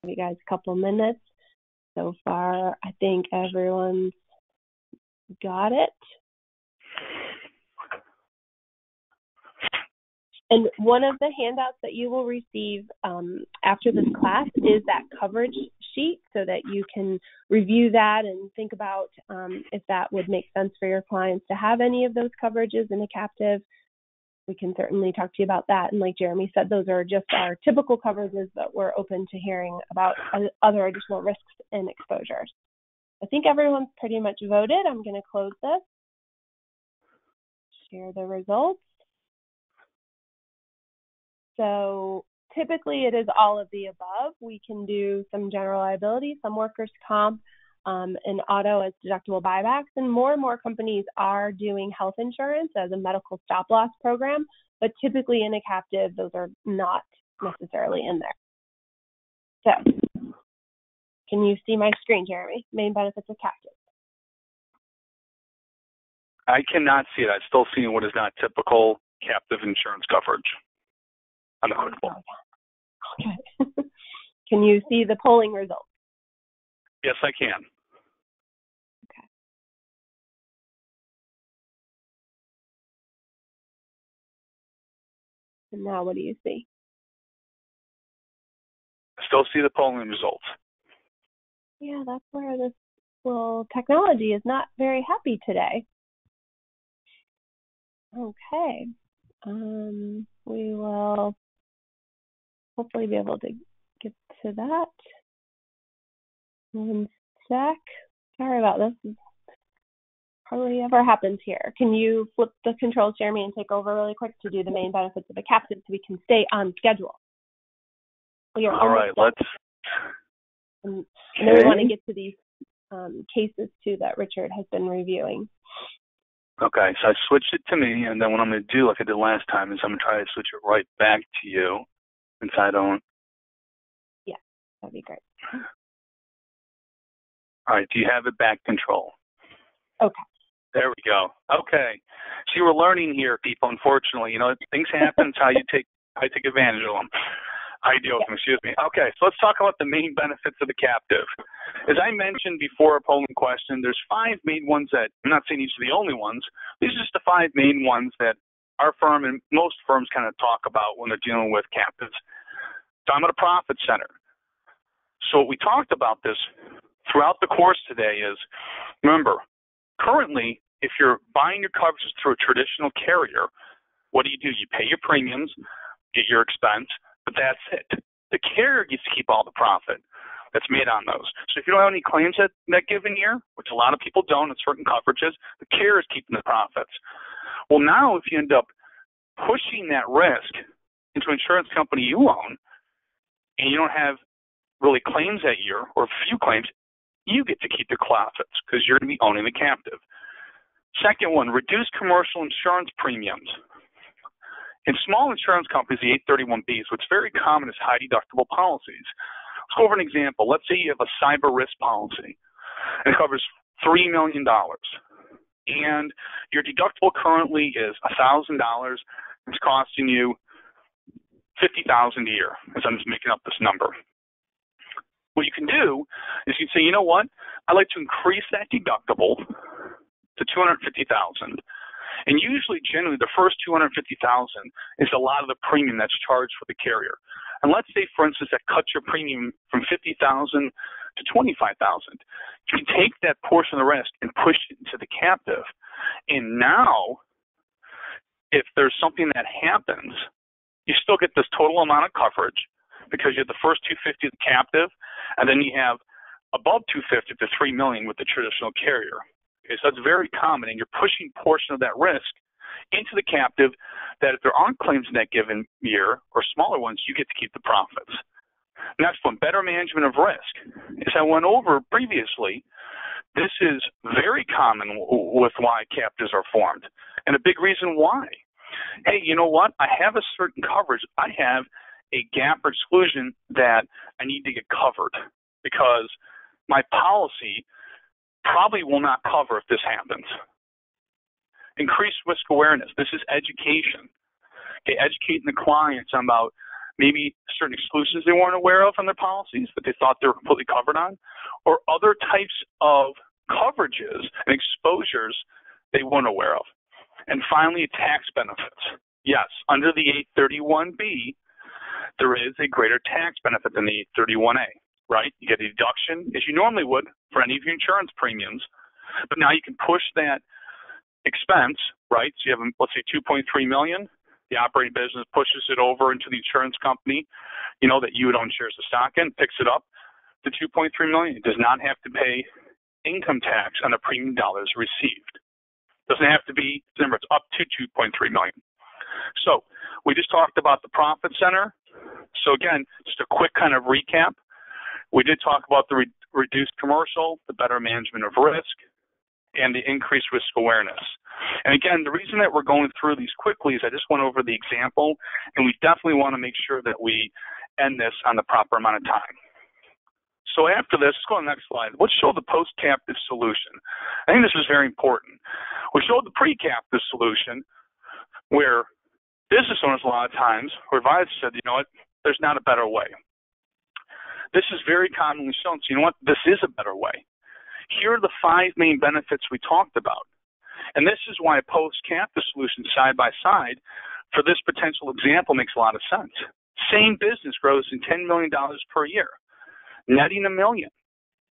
Give you guys a couple minutes. So far, I think everyone's got it. And one of the handouts that you will receive after this class is that coverage sheet so that you can review that and think about if that would make sense for your clients to have any of those coverages in a captive. We can certainly talk to you about that. And like Jeremy said, those are just our typical coverages, but we're open to hearing about other additional risks and exposures. I think everyone's pretty much voted. I'm going to close this. Share the results. So typically it is all of the above. We can do some general liability, some workers' comp, and auto as deductible buybacks. And more companies are doing health insurance as a medical stop loss program, but typically in a captive, those are not necessarily in there. So can you see my screen, Jeremy? Main benefits of captive. I cannot see it. I'm still seeing what is not typical captive insurance coverage. Okay. Can you see the polling results? Yes, I can. And now what do you see? Still see the polling results. Yeah, that's where this little technology is not very happy today. Okay. We will hopefully be able to get to that. One sec. Sorry about this. Hardly ever happens here. Can you flip the controls, Jeremy, and take over really quick to do the main benefits of a captive so we can stay on schedule? All right, let's. And then we want to get to these cases too that Richard has been reviewing. Okay, so I switched it to me, and then what I'm going to do, like I did last time, is I'm going to try to switch it right back to you, since I don't. Yeah, that'd be great. All right, do you have it back control? Okay. There we go. Okay. See, we're learning here, people, unfortunately. Things happen. It's how you take advantage of them. How you deal with them, excuse me. Okay, so let's talk about the main benefits of the captive. As I mentioned before a polling question, there's 5 main ones that, I'm not saying these are the only ones, these are just the 5 main ones that our firm and most firms kind of talk about when they're dealing with captives. Talking about a profit center. So what we talked about this throughout the course today is, remember, currently, if you're buying your coverages through a traditional carrier, what do? You pay your premiums, get your expense, but that's it. The carrier gets to keep all the profit that's made on those. So if you don't have any claims that given year, which a lot of people don't in certain coverages, the carrier is keeping the profits. Well, now if you end up pushing that risk into an insurance company you own, and you don't have really claims that year, or few claims, you get to keep the profits because you're going to be owning the captive. Second one, reduced commercial insurance premiums. In small insurance companies, the 831Bs, what's very common is high deductible policies. Let's go over an example. Let's say you have a cyber risk policy, and it covers $3 million, and your deductible currently is $1,000. It's costing you $50,000 a year, as I'm just making up this number. What you can do is you can say, you know what, I'd like to increase that deductible to $250,000. And usually, generally, the first $250,000 is a lot of the premium that's charged for the carrier. And let's say, for instance, that cuts your premium from $50,000 to $25,000. You can take that portion of the risk and push it into the captive. And now, if there's something that happens, you still get this total amount of coverage because you have the first $250,000 of the captive, and then you have above $250,000 to $3 million with the traditional carrier. Okay, so that's very common, and you're pushing a portion of that risk into the captive that if there aren't claims in that given year or smaller ones, you get to keep the profits. Next one, better management of risk. As I went over previously, this is very common with why captives are formed, and a big reason why. Hey, you know what? I have a certain coverage. I have a gap or exclusion that I need to get covered because my policy probably will not cover if this happens. Increased risk awareness. This is education. Okay, educating the clients about maybe certain exclusions they weren't aware of on their policies that they thought they were completely covered on, or other types of coverages and exposures they weren't aware of. And finally, tax benefits. Yes, under the 831B, there is a greater tax benefit than the 831A. Right? You get a deduction, as you normally would, for any of your insurance premiums. But now you can push that expense, right? So you have, let's say, $2.3 million. The operating business pushes it over into the insurance company, that you would own shares of stock in, picks it up to $2.3 million. It does not have to pay income tax on the premium dollars received. It doesn't have to be, remember, it's up to $2.3 million. So we just talked about the profit center. So again, just a quick kind of recap. We did talk about the reduced commercial, the better management of risk, and the increased risk awareness. And again, the reason that we're going through these quickly is I just went over the example, and we definitely want to make sure that we end this on the proper amount of time. So after this, let's go to the next slide. Let's show the post-captive solution. I think this is very important. We showed the pre-captive solution where business owners a lot of times or advisors said, you know what, there's not a better way. This is very commonly shown. So you know what? This is a better way. Here are the 5 main benefits we talked about. And this is why a post-captive solution side by side for this potential example makes a lot of sense. Same business grows in $10 million per year, netting $1 million,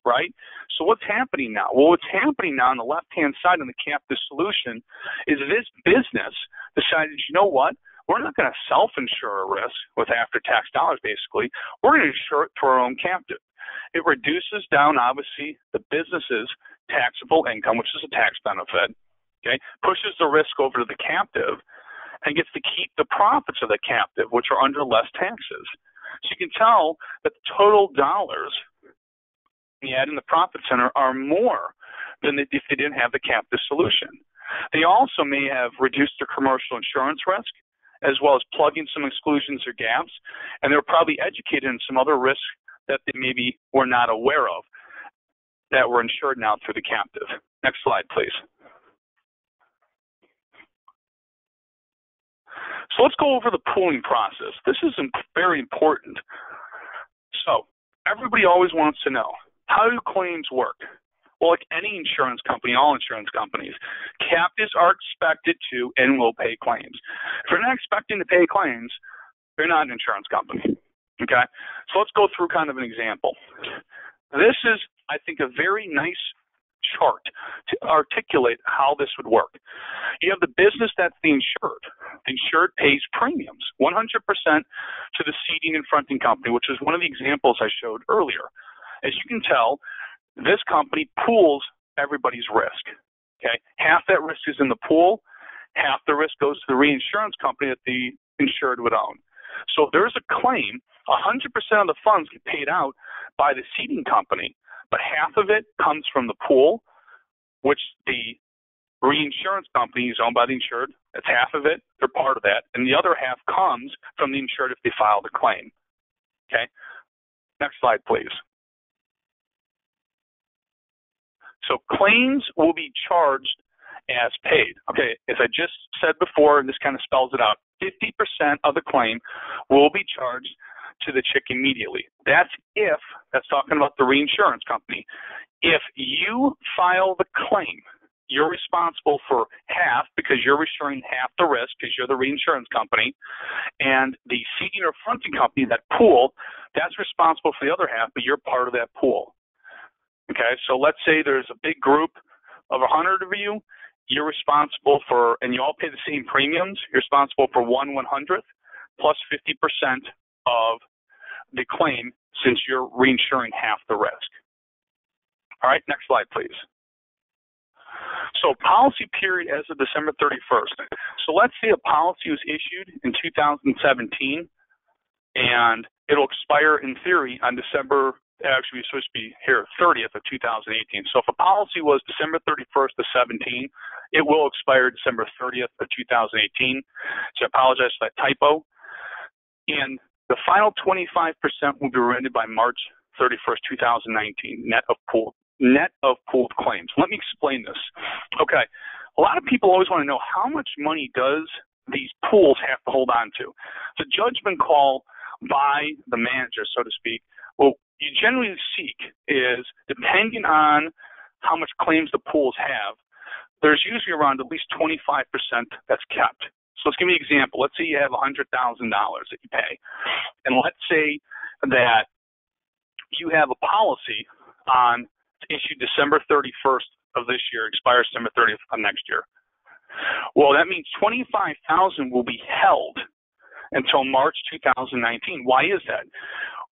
right? So what's happening now? Well, what's happening now on the left-hand side on the captive solution is this business decided, you know what? We're not going to self-insure a risk with after-tax dollars, basically. We're going to insure it through our own captive. It reduces down, obviously, the business's taxable income, which is a tax benefit, okay? Pushes the risk over to the captive and gets to keep the profits of the captive, which are under less taxes. So you can tell that the total dollars you add in the profit center are more than if they didn't have the captive solution. They also may have reduced their commercial insurance risk, as well as plugging some exclusions or gaps, and they're probably educated in some other risks that they maybe were not aware of that were insured now through the captive. Next slide, please. So let's go over the pooling process. This is very important. So everybody always wants to know, how do claims work? Well, like any insurance company, all insurance companies, captives are expected to and will pay claims. If you're not expecting to pay claims, you're not an insurance company, okay? So let's go through kind of an example. This is, I think, a very nice chart to articulate how this would work. You have the business that's the insured. The insured pays premiums, 100% to the seating and fronting company, which is one of the examples I showed earlier. As you can tell, this company pools everybody's risk, okay? Half that risk is in the pool, half the risk goes to the reinsurance company that the insured would own. So if there's a claim, 100% of the funds get paid out by the seating company, but half of it comes from the pool, which the reinsurance company is owned by the insured. That's half of it. They're part of that. And the other half comes from the insured if they file the claim, okay? Next slide, please. So claims will be charged as paid. Okay, as I just said before, and this kind of spells it out, 50% of the claim will be charged to the chick immediately. That's talking about the reinsurance company. If you file the claim, you're responsible for half because you're reassuring half the risk because you're the reinsurance company, and the seating or fronting company, that pool, that's responsible for the other half, but you're part of that pool. Okay, so let's say there's a big group of 100 of you. You're responsible for, and you all pay the same premiums, you're responsible for 1/100th plus 50% of the claim since you're reinsuring half the risk. All right, next slide, please. So policy period as of December 31st. So let's say a policy was issued in 2017, and it'll expire in theory on actually, it's supposed to be here, 30th of 2018. So if a policy was December 31st of 17, it will expire December 30th of 2018. So I apologize for that typo. And the final 25% will be rendered by March 31st, 2019, net of pooled claims. Let me explain this. Okay, a lot of people always want to know how much money does these pools have to hold on to. It's a judgment call by the manager, so to speak. Well, you generally seek is, depending on how much claims the pools have, there's usually around at least 25% that's kept. So let's give me an example. Let's say you have $100,000 that you pay. And let's say that you have a policy issued December 31st of this year, expires December 30th of next year. Well, that means $25,000 will be held until March 2019. Why is that?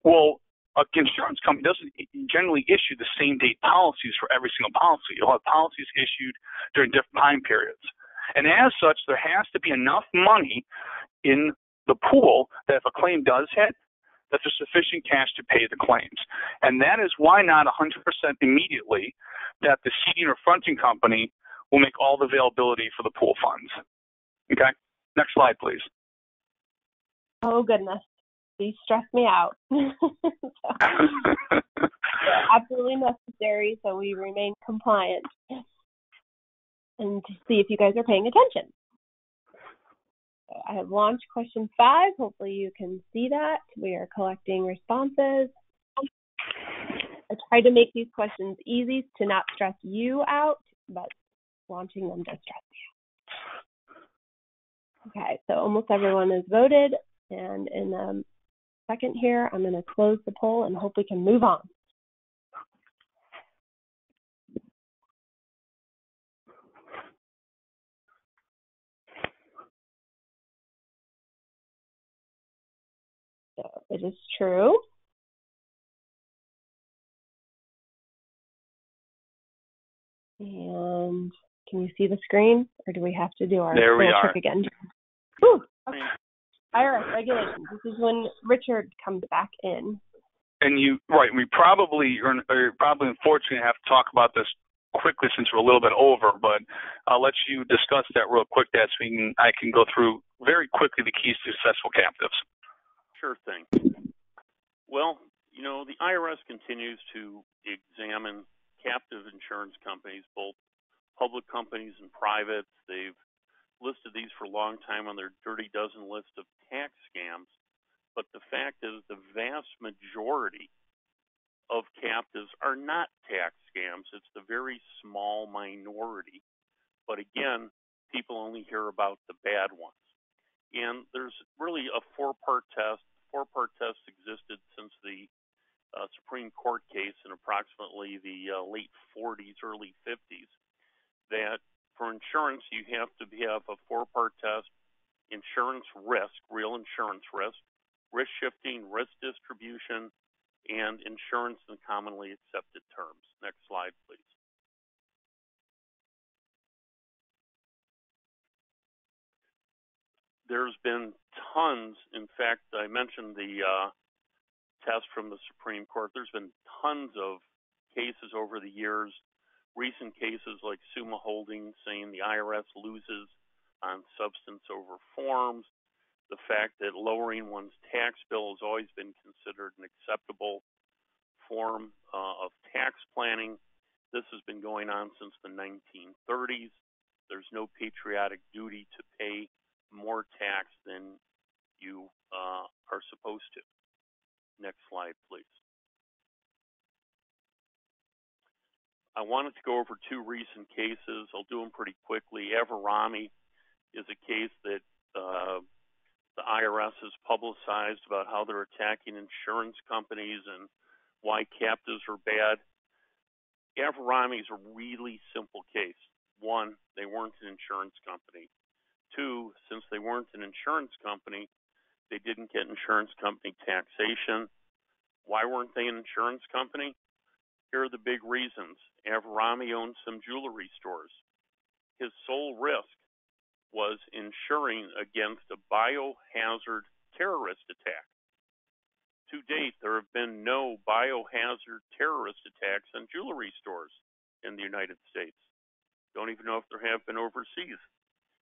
Well, an insurance company doesn't generally issue the same date policies for every single policy. You'll have policies issued during different time periods. And as such, there has to be enough money in the pool that if a claim does hit, that there's sufficient cash to pay the claims. And that is why not 100% immediately that the seating or fronting company will make all the availability for the pool funds. Okay? Next slide, please. Oh, goodness. These stress me out. Absolutely necessary, so we remain compliant. And to see if you guys are paying attention. So I have launched question 5. Hopefully you can see that. We are collecting responses. I tried to make these questions easy to not stress you out, but launching them does stress me out. Okay, so almost everyone has voted, and in a second here, I'm going to close the poll and hope we can move on. So it is true. And can you see the screen, or do we have to do our trick again? Whew, okay. IRS regulations. This is when Richard comes back in. And you're probably unfortunately have to talk about this quickly since we're a little bit over, but I'll let you discuss that real quick, Dad, so I can go through very quickly the keys to successful captives. Sure thing. Well, the IRS continues to examine captive insurance companies, both public companies and private. They've listed these for a long time on their dirty dozen list of tax scams. But the fact is the vast majority of captives are not tax scams. It's the very small minority. But again, people only hear about the bad ones. And there's really a four-part test. Four-part test existed since the Supreme Court case in approximately the late 40s, early 50s, that for insurance, you have to have a four-part test: insurance risk, real insurance risk shifting, risk distribution, and insurance in commonly accepted terms. Next slide, please. There's been tons. In fact, I mentioned the test from the Supreme Court. There's been tons of cases over the years. Recent cases like Summa Holding saying the IRS loses on substance over forms. The fact that lowering one's tax bill has always been considered an acceptable form of tax planning. This has been going on since the 1930s. There's no patriotic duty to pay more tax than you are supposed to. Next slide, please. I wanted to go over two recent cases. I'll do them pretty quickly. Averami is a case that the IRS has publicized about how they're attacking insurance companies and why captives are bad. Averami is a really simple case. One, they weren't an insurance company. Two, since they weren't an insurance company, they didn't get insurance company taxation. Why weren't they an insurance company? Here are the big reasons. Averami owned some jewelry stores. His sole risk was insuring against a biohazard terrorist attack. To date, there have been no biohazard terrorist attacks on jewelry stores in the United States. Don't even know if there have been overseas.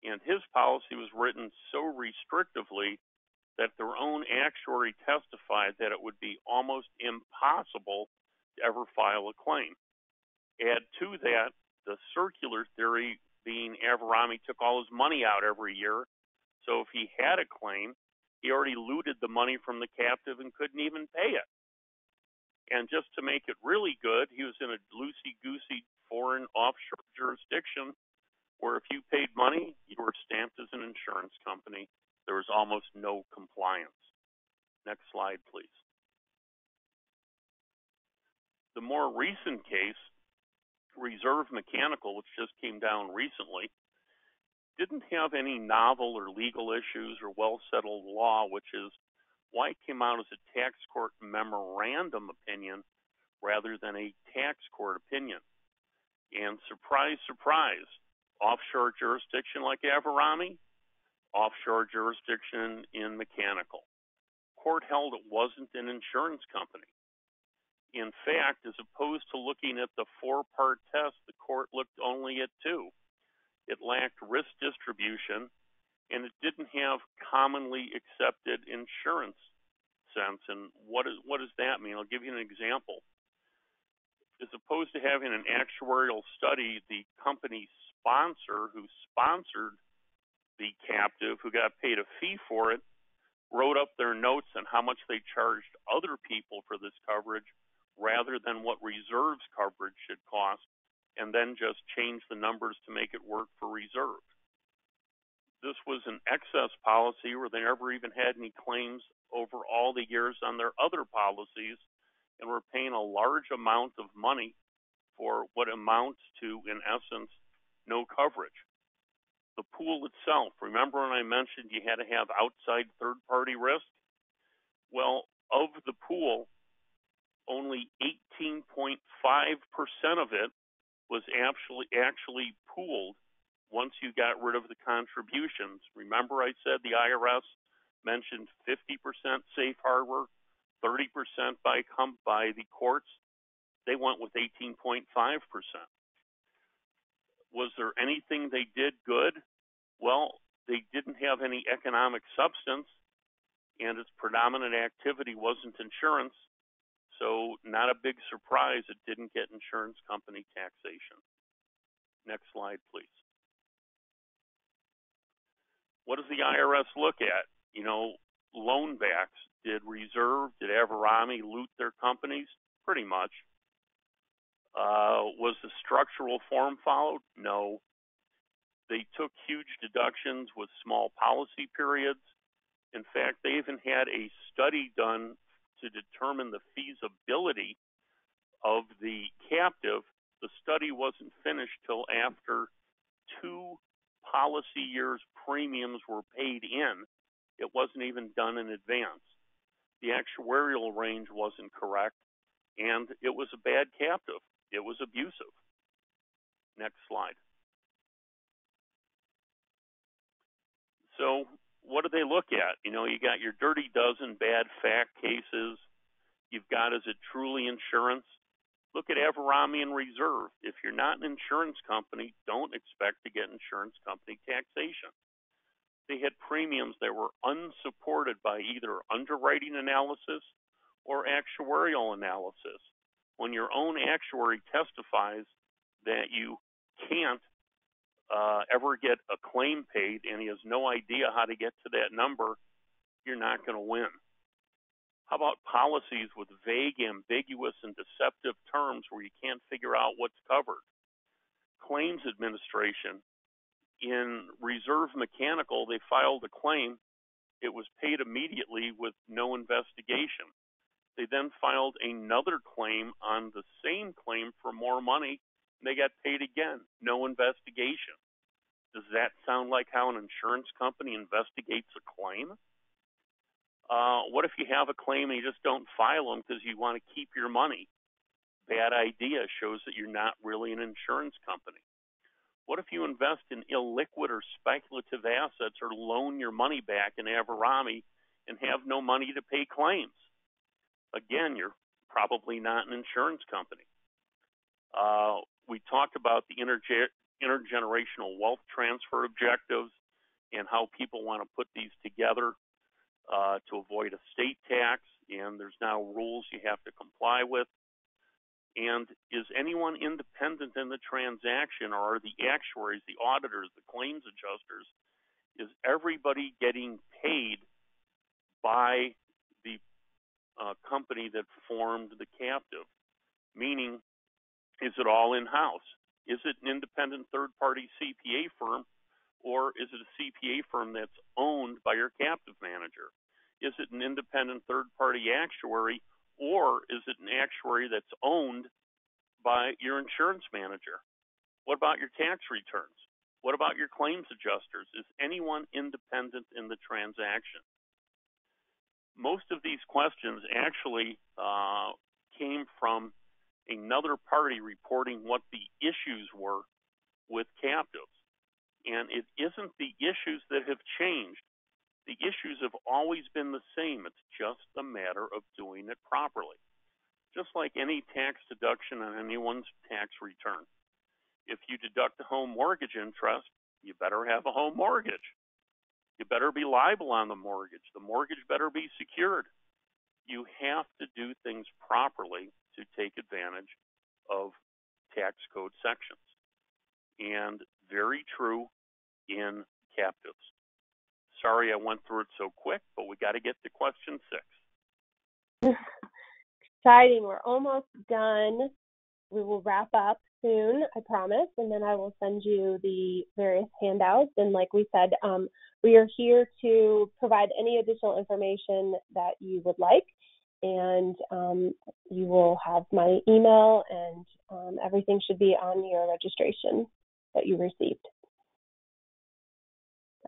And his policy was written so restrictively that their own actuary testified that it would be almost impossible to ever file a claim. Add to that the circular theory being Averami took all his money out every year, so if he had a claim, he already looted the money from the captive and couldn't even pay it. And just to make it really good, he was in a loosey-goosey foreign offshore jurisdiction where if you paid money, you were stamped as an insurance company. There was almost no compliance. Next slide, please. The more recent case, Reserve Mechanical, which just came down recently, didn't have any novel or legal issues or well-settled law, which is why it came out as a tax court memorandum opinion rather than a tax court opinion. And surprise, surprise, offshore jurisdiction like Averami, offshore jurisdiction in Mechanical. Court held it wasn't an insurance company. In fact, as opposed to looking at the four-part test, the court looked only at two. It lacked risk distribution, and it didn't have commonly accepted insurance sense. And what does that mean? I'll give you an example. As opposed to having an actuarial study, the company sponsor who sponsored the captive, who got paid a fee for it, wrote up their notes on how much they charged other people for this coverage rather than what reserves coverage should cost, and then just change the numbers to make it work for reserve. this was an excess policy where they never even had any claims over all the years on their other policies and were paying a large amount of money for what amounts to, in essence, no coverage. The pool itself, remember when I mentioned you had to have outside third-party risk? Well, of the pool, only 18.5% of it was actually pooled once you got rid of the contributions. Remember I said the IRS mentioned 50% safe harbor, 30% by the courts? They went with 18.5%. Was there anything they did good? Well, they didn't have any economic substance, and its predominant activity wasn't insurance, so not a big surprise it didn't get insurance company taxation. Next slide, please. What does the IRS look at? You know, loan backs. Did Reserve, did Averami loot their companies? Pretty much. Was the structural form followed? No. They took huge deductions with small policy periods. In fact, they even had a study done to determine the feasibility of the captive. The study wasn't finished till after 2 policy years' premiums were paid in. It wasn't even done in advance. The actuarial range wasn't correct, and it was a bad captive. It was abusive. Next slide. So what do they look at? You know, you got your dirty dozen bad fact cases. You've got, is it truly insurance? Look at Averami and Reserve. If you're not an insurance company, don't expect to get insurance company taxation. They had premiums that were unsupported by either underwriting analysis or actuarial analysis. When your own actuary testifies that you can't ever get a claim paid and he has no idea how to get to that number, you're not going to win. How about policies with vague, ambiguous, and deceptive terms where you can't figure out what's covered? Claims administration. In Reserve Mechanical, they filed a claim. It was paid immediately with no investigation. They then filed another claim on the same claim for more money, and they got paid again, no investigation. Does that sound like how an insurance company investigates a claim? What if you have a claim and you just don't file them because you want to keep your money? Bad idea. Shows that you're not really an insurance company. What if you invest in illiquid or speculative assets or loan your money back in Averami and have no money to pay claims? Again, you're probably not an insurance company. We talked about the intergenerational wealth transfer objectives and how people want to put these together to avoid estate tax, and there's now rules you have to comply with. And is anyone independent in the transaction, or are the actuaries, the auditors, the claims adjusters, is everybody getting paid by the company that formed the captive? Meaning, is it all in-house? Is it an independent third-party CPA firm, or is it a CPA firm that's owned by your captive manager? Is it an independent third-party actuary, or is it an actuary that's owned by your insurance manager? What about your tax returns? What about your claims adjusters? Is anyone independent in the transaction? Most of these questions actually came from another party reporting what the issues were with captives. And it isn't the issues that have changed. The issues have always been the same. It's just a matter of doing it properly. Just like any tax deduction on anyone's tax return. If you deduct a home mortgage interest, you better have a home mortgage. You better be liable on the mortgage. The mortgage better be secured. You have to do things properly to take advantage of tax code sections. And very true in captives. Sorry I went through it so quick, but we got to get to question 6. Exciting. We're almost done. we will wrap up soon, I promise, and then I will send you the various handouts. And like we said, we are here to provide any additional information that you would like. And you will have my email, and everything should be on your registration that you received.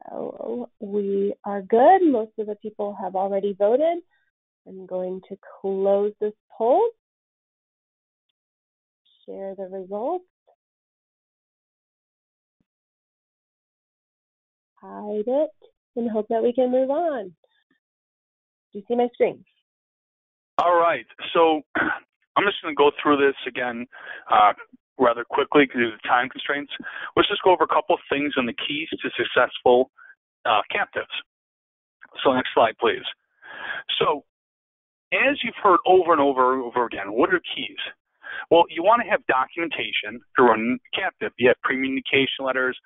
So we are good. Most of the people have already voted. I'm going to close this poll, share the results, hide it, and hope that we can move on. Do you see my screen? All right. So I'm just going to go through this again rather quickly due to time constraints. Let's just go over a couple of things on the keys to successful captives. So next slide, please. So as you've heard over and over again, what are keys? Well, you want to have documentation to run captive. You have pre-communication letters,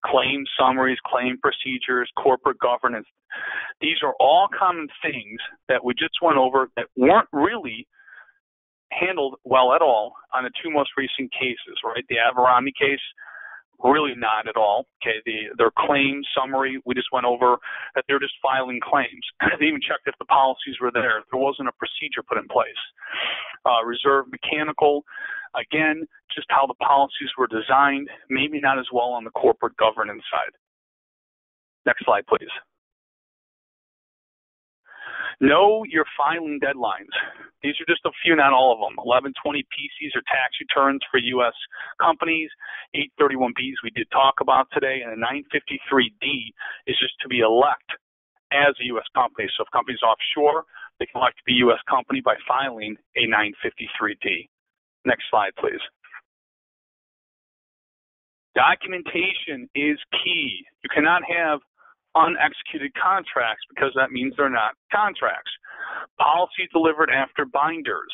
claim summaries, claim procedures, corporate governance. These are all common things that we just went over that weren't really handled well at all on the two most recent cases, right? The Averami case, really not at all. Okay, their claim summary, we just went over that they're just filing claims. They even checked if the policies were there. There wasn't a procedure put in place. Reserve Mechanical, again, just how the policies were designed, maybe not as well on the corporate governance side. Next slide, please. Know your filing deadlines. These are just a few, not all of them. 1120 PCs are tax returns for U.S. companies. 831Bs we did talk about today, and a 953D is just to be elect as a U.S. company. So if companies offshore, they can elect to be a U.S. company by filing a 953D. Next slide, please. Documentation is key. You cannot have unexecuted contracts because that means they're not contracts. Policy delivered after binders.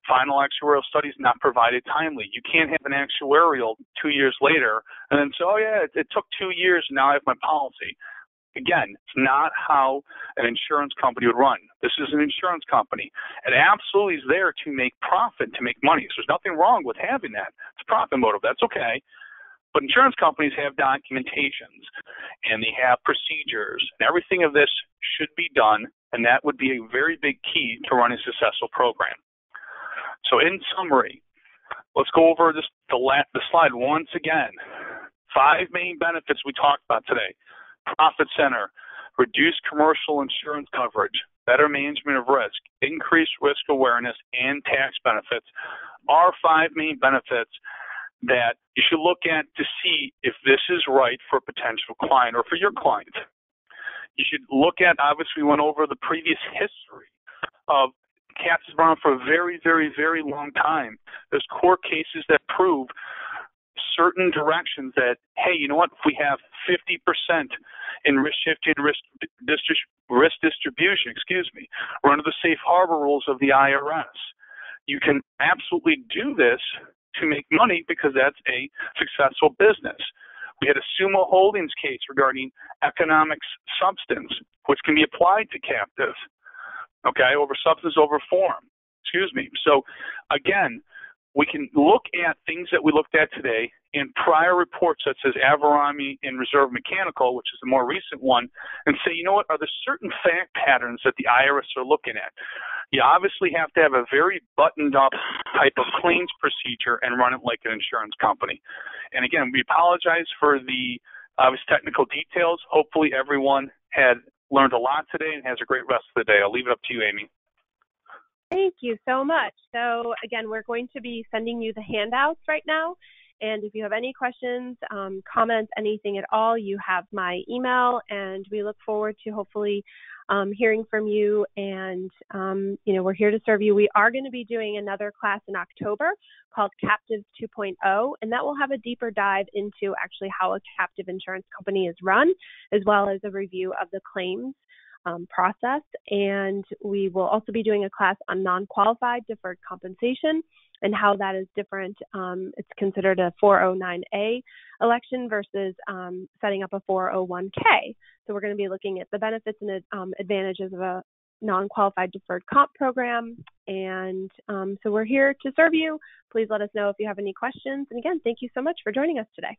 Final actuarial studies not provided timely. You can't have an actuarial 2 years later and then say, oh yeah, it took 2 years and now I have my policy. Again, it's not how an insurance company would run. This is an insurance company. It absolutely is there to make profit, to make money. So there's nothing wrong with having that. It's a profit motive. That's okay. But insurance companies have documentations, and they have procedures, and everything of this should be done, and that would be a very big key to running a successful program. So in summary, let's go over the slide once again. 5 main benefits we talked about today. Profit center, reduced commercial insurance coverage, better management of risk, increased risk awareness, and tax benefits are 5 main benefits that you should look at to see if this is right for a potential client or for your client. You should look at, obviously, we went over the previous history of captives around for a very, very, very long time. There's court cases that prove certain directions that, hey, you know what, if we have 50% in risk shifting, risk distribution, we're under the safe harbor rules of the IRS. You can absolutely do this to make money because that's a successful business. We had a Sumo Holdings case regarding economic substance, which can be applied to captives, okay, over substance over form. So, again, we can look at things that we looked at today in prior reports such as Averami and Reserve Mechanical, which is the more recent one, and say, you know what, are there certain fact patterns that the IRS are looking at? You obviously have to have a very buttoned-up type of claims procedure and run it like an insurance company. And again, we apologize for the obvious technical details. Hopefully everyone had learned a lot today and has a great rest of the day. I'll leave it up to you, Amy. Thank you so much. So again, we're going to be sending you the handouts right now. And if you have any questions, comments, anything at all, you have my email, and we look forward to hopefully hearing from you. And, we're here to serve you. We are going to be doing another class in October called Captives 2.0, and that will have a deeper dive into actually how a captive insurance company is run, as well as a review of the claims process. And we will also be doing a class on non-qualified deferred compensation and how that is different. It's considered a 409A election versus setting up a 401K. So we're going to be looking at the benefits and advantages of a non-qualified deferred comp program, And so we're here to serve you. Please let us know if you have any questions. And again, thank you so much for joining us today.